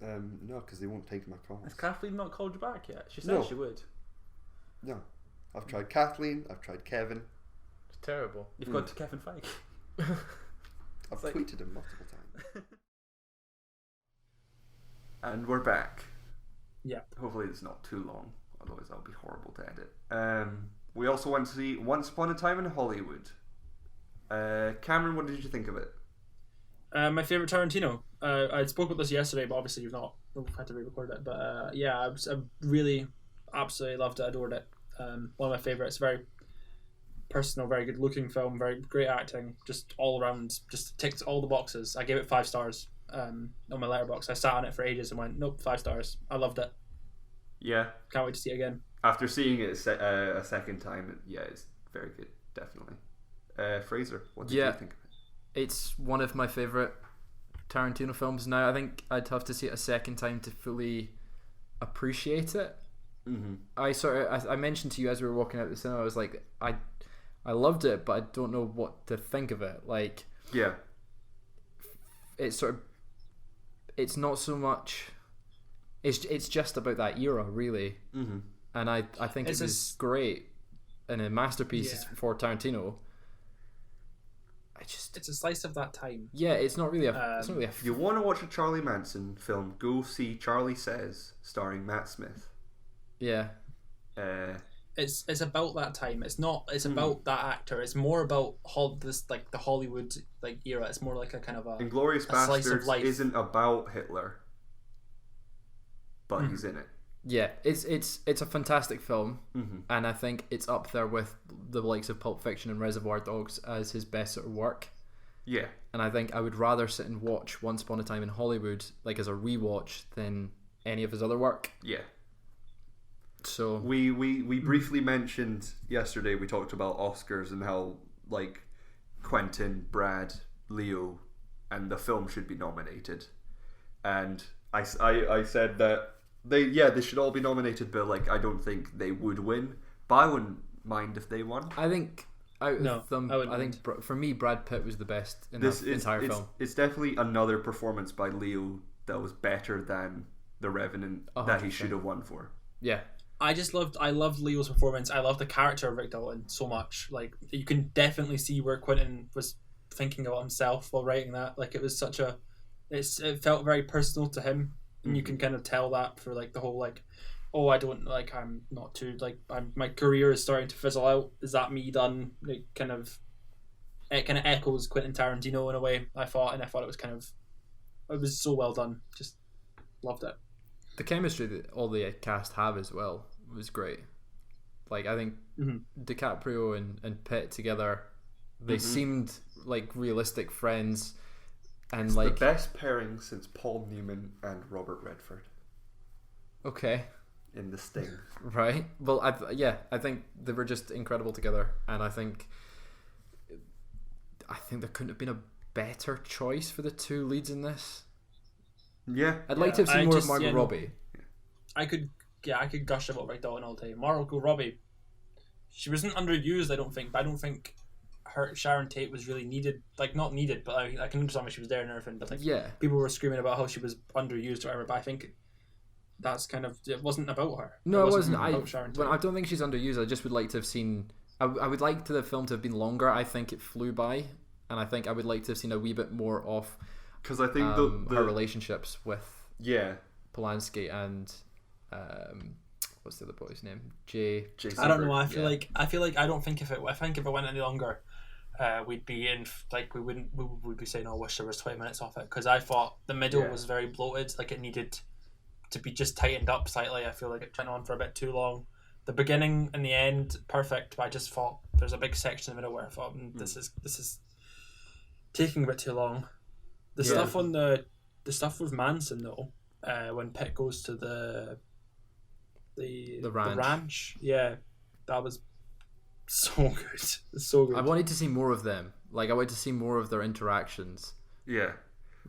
No, because they won't take my calls. Has Kathleen not called you back yet? She said No. she would. No. I've tried Kathleen, I've tried Kevin. It's terrible. You've gone to Kevin Feige. I've like- tweeted him multiple times. And we're back. Yeah. Hopefully it's not too long, otherwise that'll be horrible to edit. We also went to see Once Upon a Time in Hollywood. Cameron, what did you think of it? My favorite Tarantino. I spoke about this yesterday, but obviously you've had to re-record it. But yeah, I really absolutely loved it, adored it. One of my favorites. Very personal, very good looking film, very great acting, just all around, just ticked all the boxes. I gave it 5 stars on my letterbox. I sat on it for ages and went, nope, 5 stars. I loved it. Yeah. Can't wait to see it again. After seeing it a second time, yeah, it's very good, definitely. Fraser, what did you think of it? It's one of my favourite Tarantino films now. I think I'd have to see it a second time to fully appreciate it. Mm-hmm. I mentioned to you as we were walking out the cinema, I was like, I loved it, but I don't know what to think of it. Like, yeah, it's not so much. It's just about that era, really. Mm-hmm. And I think it was great and a masterpiece for Tarantino. it's a slice of that time. Yeah, it's not really a. It's not really a. If you want to watch a Charlie Manson film, go see Charlie Says, starring Matt Smith. Yeah. It's about that time. It's not. It's about that actor. It's more about this like the Hollywood like era. It's more like a kind of a. Inglourious slice of Basterds life. isn't about Hitler, but he's in it. Yeah, it's a fantastic film, and I think it's up there with the likes of Pulp Fiction and Reservoir Dogs as his best sort of work. Yeah. And I think I would rather sit and watch Once Upon a Time in Hollywood like as a rewatch than any of his other work. Yeah. So we briefly mentioned yesterday, we talked about Oscars and how like Quentin, Brad, Leo and the film should be nominated, and I said that they should all be nominated, but like I don't think they would win, but I wouldn't mind if they won. I think for me Brad Pitt was the best in the entire film. It's definitely another performance by Leo that was better than The Revenant 100%. That he should have won for. Yeah. I loved Leo's performance. I love the character of Rick Dalton so much. Like you can definitely see where Quentin was thinking about himself while writing that. Like it was it felt very personal to him, and you can kind of tell that for like the whole like, oh, I'm not too like my career is starting to fizzle out. Is that me done? Like it kind of echoes Quentin Tarantino in a way. I thought it was so well done. Just loved it. The chemistry that all the cast have as well was great. Like I think DiCaprio and Pitt together, they seemed like realistic friends, and it's like the best pairing since Paul Newman and Robert Redford. Okay. In The Sting. Right. Well, I think they were just incredible together, and I think there couldn't have been a better choice for the two leads in this. Yeah. I'd like to have seen more of Margot Robbie. I could gush about Rick Dalton all day. Margot Robbie, she wasn't underused, I don't think, but I don't think Sharon Tate was really needed. Like, not needed, but I can understand why she was there and everything, but like, people were screaming about how she was underused or whatever, but I think that's it wasn't about her. No, it wasn't. I don't think she's underused. I just would like to have seen, I would like the film to have been longer. I think it flew by, and I think I would like to have seen a wee bit more of because I think her relationships with Polanski and what's the other boy's name? Jay. I don't know. I feel like I don't think if it went any longer, we'd be in like we would be saying, "Oh, I wish there was 20 minutes off it," because I thought the middle was very bloated. Like it needed to be just tightened up slightly. I feel like it went on for a bit too long. The beginning and the end perfect, but I just thought there's a big section in the middle where I thought this is taking a bit too long. The stuff on the stuff with Manson though, when Pitt goes to the ranch, that was so good. So good. I wanted to see more of them. Like I wanted to see more of their interactions. Yeah.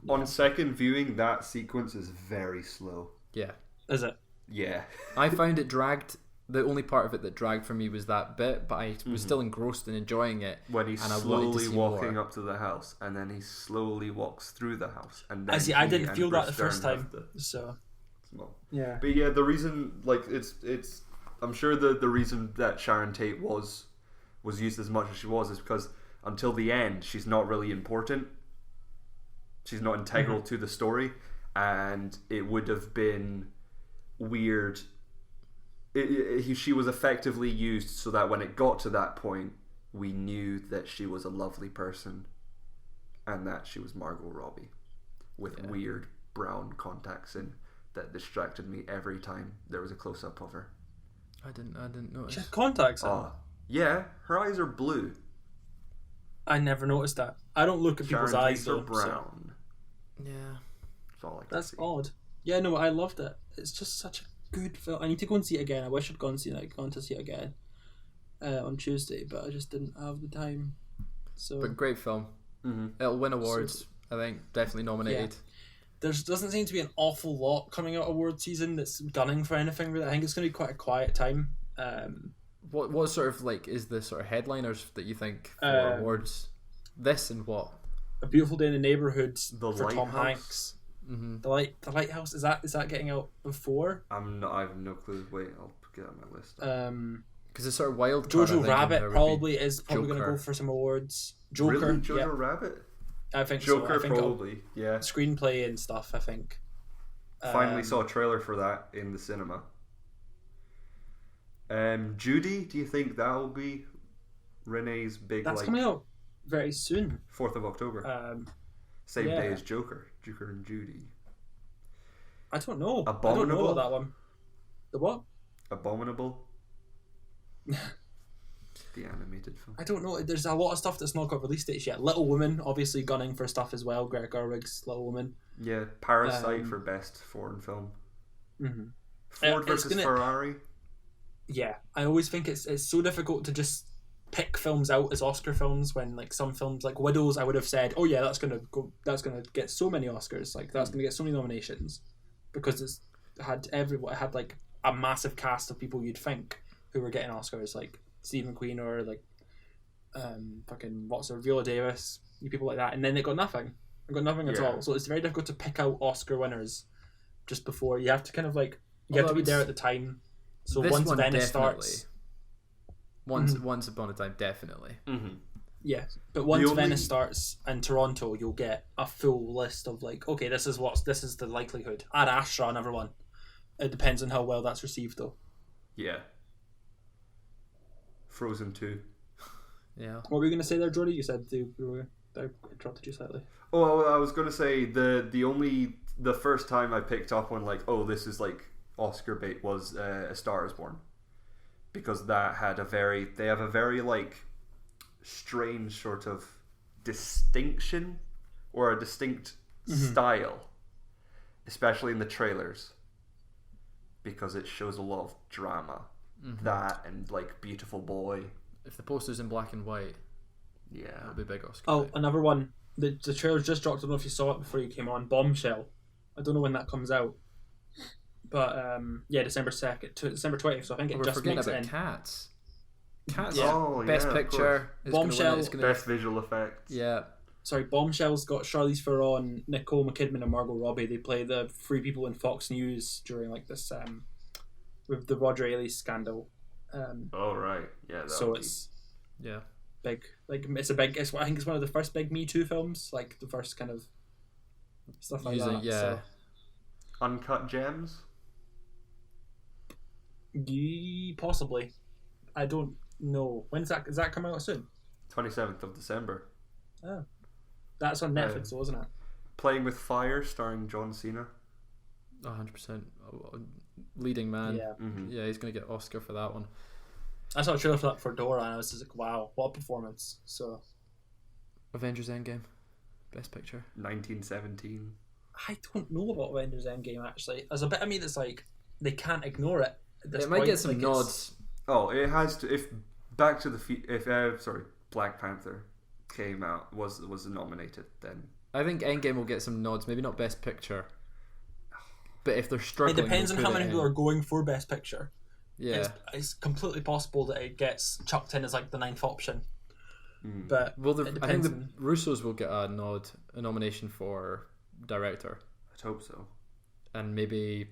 On second viewing, that sequence is very slow. Yeah. Is it? Yeah. I found it dragged. The only part of it that dragged for me was that bit, but I was still engrossed in enjoying it. When he's slowly walking up to the house, and then he slowly walks through the house, and then I didn't feel that the first time. Yeah. But yeah, the reason, like, it's. I'm sure the reason that Sharon Tate was used as much as she was is because until the end, she's not really important. She's not integral to the story, and it would have been weird. She was effectively used so that when it got to that point, we knew that she was a lovely person and that she was Margot Robbie with weird brown contacts in that distracted me every time there was a close-up of her. I didn't notice. She had contacts in? Yeah, her eyes are blue. I never noticed that. I don't look at people's eyes though. Brown. So. Yeah. That's all I can That's see. odd. Yeah, no, I loved it. It's just such a good film. I need to go and see it again. I wish I'd gone to see it again on Tuesday, but I just didn't have the time. So, but great film. It'll win awards. I think definitely nominated. Yeah. There doesn't seem to be an awful lot coming out award season that's gunning for anything really. I think it's going to be quite a quiet time. What sort of like is the sort of headliners that you think for awards? This and what? A Beautiful Day in the Neighborhood for Tom Lighthouse. Hanks. The Lighthouse, is that getting out before? I have no clue. Wait, I'll get on my list. Because it's sort of wild card. Jojo Rabbit probably is probably going to go for some awards. Joker, really? Jojo Rabbit? I think Joker so. I think probably, yeah. Screenplay and stuff, I think. Finally saw a trailer for that in the cinema. Judy, do you think that'll be Renee's big? That's coming out very soon. 4th of October. Same day as Joker and Judy. I don't know. Abominable? I don't know about that one. The what? Abominable. The animated film. I don't know. There's a lot of stuff that's not got release dates yet. Little Woman, obviously gunning for stuff as well. Greta Gerwig's Little Woman. Yeah, Parasite for best foreign film. Mm-hmm. Ford versus Ferrari. Yeah, I always think it's so difficult to just pick films out as Oscar films when like some films like Widows, I would have said, oh yeah, that's gonna get so many Oscars, like that's gonna get so many nominations, because it had like a massive cast of people you'd think who were getting Oscars, like Steve McQueen or like Viola Davis, people like that, and then they got nothing. They got nothing at all. So it's very difficult to pick out Oscar winners just before. You have to kind of like have to be there at the time. So once Venice starts, once upon a time, definitely. Mm-hmm. Yeah, but once Venice starts and Toronto, you'll get a full list of like, okay, this is the likelihood. Ad Astra, another one. It depends on how well that's received, though. Yeah. Frozen 2. Yeah. What were you going to say there, Jordi? You said I interrupted you slightly. Oh, I was going to say the first time I picked up on like, oh, this is like Oscar bait was A Star Is Born, because they have a very like strange sort of distinction or a distinct style, especially in the trailers, because it shows a lot of drama. That and like Beautiful Boy. If the poster's in black and white, it'll be big Oscar. Oh, another one. The trailer just dropped. I don't know if you saw it before you came on. Bombshell. I don't know when that comes out, but December 2nd to December 20th. So I think it just makes it in. Cats. Best Picture. Bombshell. Best visual effects. Yeah. Sorry, Bombshell's got Charlize Theron, Nicole McKidman, and Margot Robbie. They play the three people in Fox News during like this with the Roger Ailes scandal. Right. Yeah. So it's big. Like it's a big. I think it's one of the first big Me Too films. Like the first kind of stuff like that. Yeah. So. Uncut Gems. Possibly. I don't know. When's that? Is that coming out soon? 27th of December. Oh, that's on Netflix, though, isn't it? Playing with Fire, starring John Cena. 100%. Leading man. Yeah. Yeah, he's going to get Oscar for that one. I saw a trailer for that for Dora, and I was just like, wow, what a performance. So, Avengers Endgame. Best Picture. 1917. I don't know about Avengers Endgame, actually. There's a bit of me that's like, they can't ignore it. It might get some nods. Oh, it has to. If Black Panther came out, was nominated, then I think Endgame will get some nods. Maybe not Best Picture, but if they're struggling, it depends on how many people are going for Best Picture. Yeah, it's completely possible that it gets chucked in as like the ninth option. But I think the Russos will get a nomination for director. I'd hope so, and maybe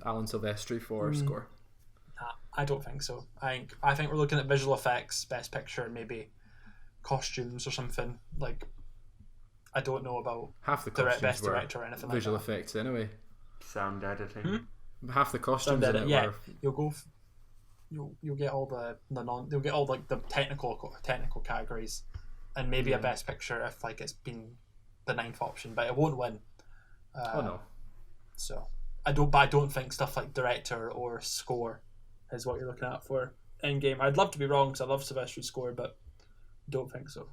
Alan Silvestri for score. Nah, I don't think so. I think we're looking at visual effects, Best Picture, and maybe costumes or something. Like, I don't know about half the costumes best were director or anything visual like that. effects anyway. Sound editing. Half the costumes in it were. You'll get all you'll get all like the technical categories, and maybe a Best Picture if like it's been the ninth option, but it won't win. No. So I don't think stuff like director or score is what you're looking at for Endgame. I'd love to be wrong because I love Silvestri's score, but don't think so.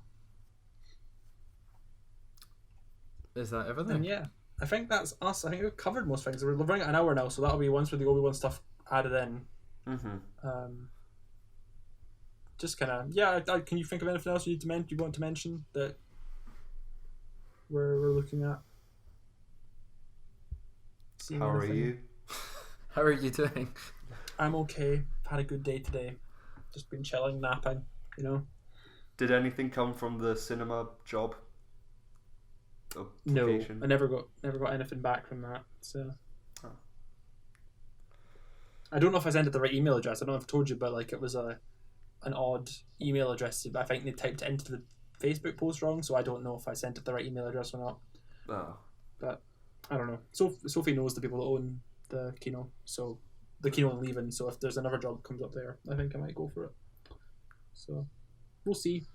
Is that everything? And yeah, I think that's us. I think we've covered most things. We're running at an hour now, so that'll be once with the Obi-Wan stuff added in. Just kind of can you think of anything else you want to mention that we're looking at? How are you? How are you doing? I'm okay. I've had a good day today. Just been chilling, napping, Did anything come from the cinema job? No, I never got anything back from that. So I don't know if I sent it the right email address. I don't know if I told you, but like it was an odd email address. I think they typed it into the Facebook post wrong, so I don't know if I sent it the right email address or not. Oh. But I don't know. Sophie knows the people that own the Kino, so the Kino and leaving. So if there's another job that comes up there, I think I might go for it. So we'll see.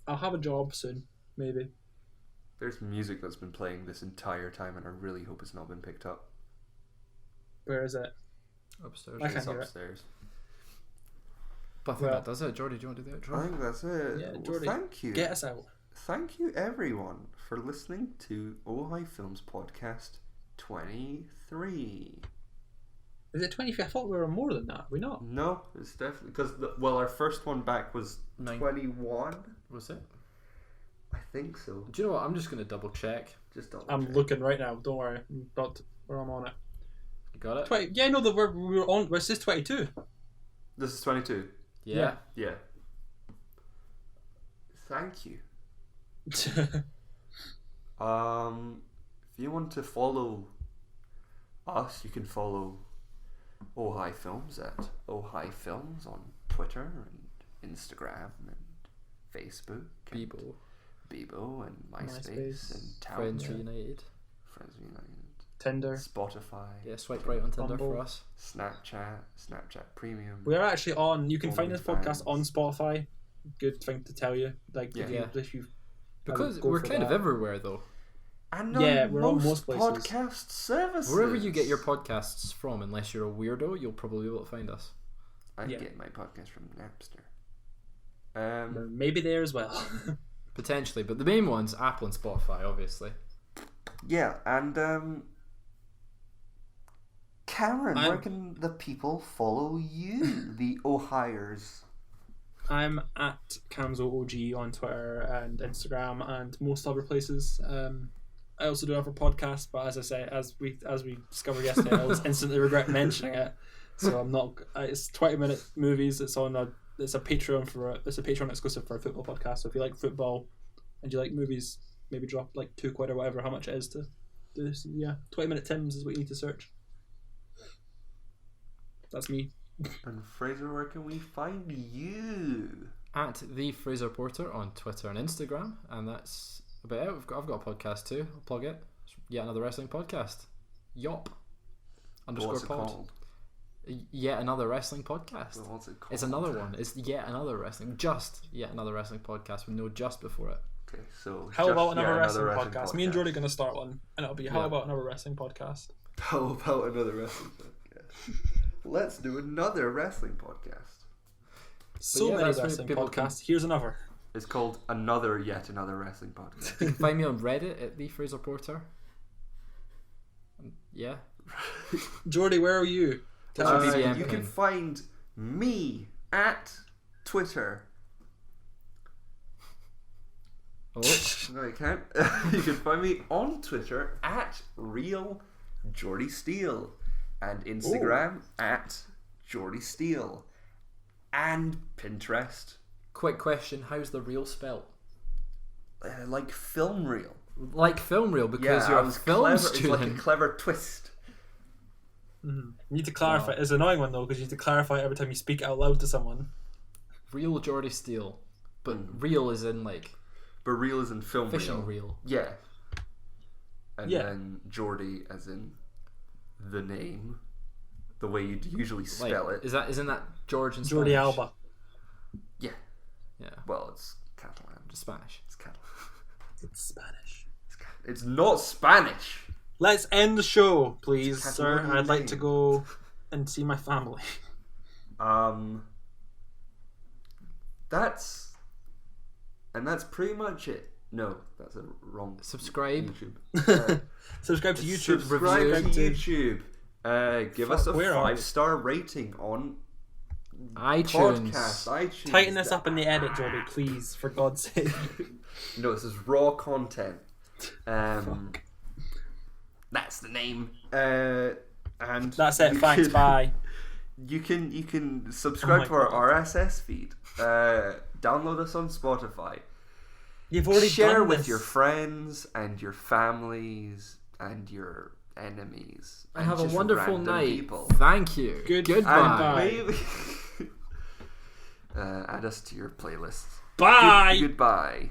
I'll have a job soon, maybe. There's music that's been playing this entire time, and I really hope it's not been picked up. Where is it? Upstairs. I can't It's hear it. upstairs. But I think that does it. Jordi, do you want to do the outro? I think that's it. Yeah, Well, Jordi, thank you. get us out. Thank you, everyone, for listening to Ojai Films Podcast 23. Is it 25? I thought we were more than that. Are we not? No, it's definitely because our first one back was 21. Was it? I think so. Do you know what? I'm just going to double check. Just double I'm check. looking right now. Don't worry. I'm on it. You got it? 20. Yeah, no, we were on. This is 22. This is 22. Yeah. Yeah. Thank you. If you want to follow us, you can follow Ojai Films at Ojai Films on Twitter and Instagram and Facebook, and Bebo and MySpace and Town, Friends Reunited. Friends Reunited, Tinder. Spotify, Yeah, swipe right on Tinder Bumble. for us. Snapchat Premium. We are actually on. You can find this OnlyFans. podcast on Spotify. Good thing to tell you. Like Yeah. if you Because go we're for kind of that. everywhere, though. And Yeah, on we're on most most places. podcast services. Wherever you get your podcasts from, unless you're a weirdo, you'll probably be able to find us. I Yeah. get my podcast from Napster. We're maybe there as well. Potentially, but the main ones, Apple and Spotify, obviously. Yeah, and Cameron, where I'm- can the people follow you, the Ohioers? I'm at CamzoOG on Twitter and Instagram and most other places. I also do have a podcast, but as I say, as we discovered yesterday, I was instantly regret mentioning it. So I'm not. It's 20-minute movies. It's on a. It's a Patreon It's a Patreon exclusive for a football podcast. So if you like football and you like movies, maybe drop like £2 or whatever, how much it is to do this. Yeah, 20-minute Tims is what you need to search. That's me. And Fraser, where can we find you? At the Fraser Porter on Twitter and Instagram, and that's about it. I've got a podcast too. I'll plug it. It's yet another wrestling podcast. Yop. _ What's it pod. called? Yet another wrestling podcast. Well, what's it called? It's another one. It's yet another wrestling. Just yet another wrestling podcast with no just before it. Okay, so How just about another yet wrestling podcast? Me and Jordi are going to start one, and it'll be how Yeah. about another wrestling podcast? How about another wrestling podcast? Let's do another wrestling podcast. So yeah, many that's where wrestling people can- podcasts. Here's another. It's called Yet Another Wrestling Podcast. You can find me on Reddit at the Fraser Porter. Yeah. Jordi, where are you? What's your BBM you can pin? find me at Twitter. Oh, No, you can't. You can find me on Twitter at Real Jordi Steele and Instagram at Jordi Steele and Pinterest quick question: how's the reel spelt? like film reel. Like film reel because Yeah, you're I a was film clever. student. It's like a clever twist. You need to clarify. It's an annoying one though because you need to clarify every time you speak out loud to someone. Real Jordi Steele, but real is in like But reel is in film fishing reel. reel. Yeah. And Yeah. then Jordi as in the name, the way you'd usually spell Like, it. isn't that George and Jordi Spanish? Alba. Yeah. Yeah, Well, it's Catalan. just Spanish. It's Catalan. It's Spanish. It's not Spanish. Let's end the show, please, It's a sir. Catalonian I'd like name. to go and see my family. That's pretty much it. No, that's a wrong. Subscribe. YouTube. Subscribe to YouTube. Subscribe to review. YouTube. Give us a where are we? 5-star rating on iTunes. podcast. iTunes. Tighten this up in the edit, Jordi, please, for God's sake. No, this is raw content. That's the name. And That's it. you Thanks. can- Bye. You can subscribe my to our God. RSS feed. Download us on Spotify. You've already Share done with this. your friends and your families and your enemies. And have a just wonderful random night. People. Thank you. Goodbye. And maybe add us to your playlists. Bye. Goodbye.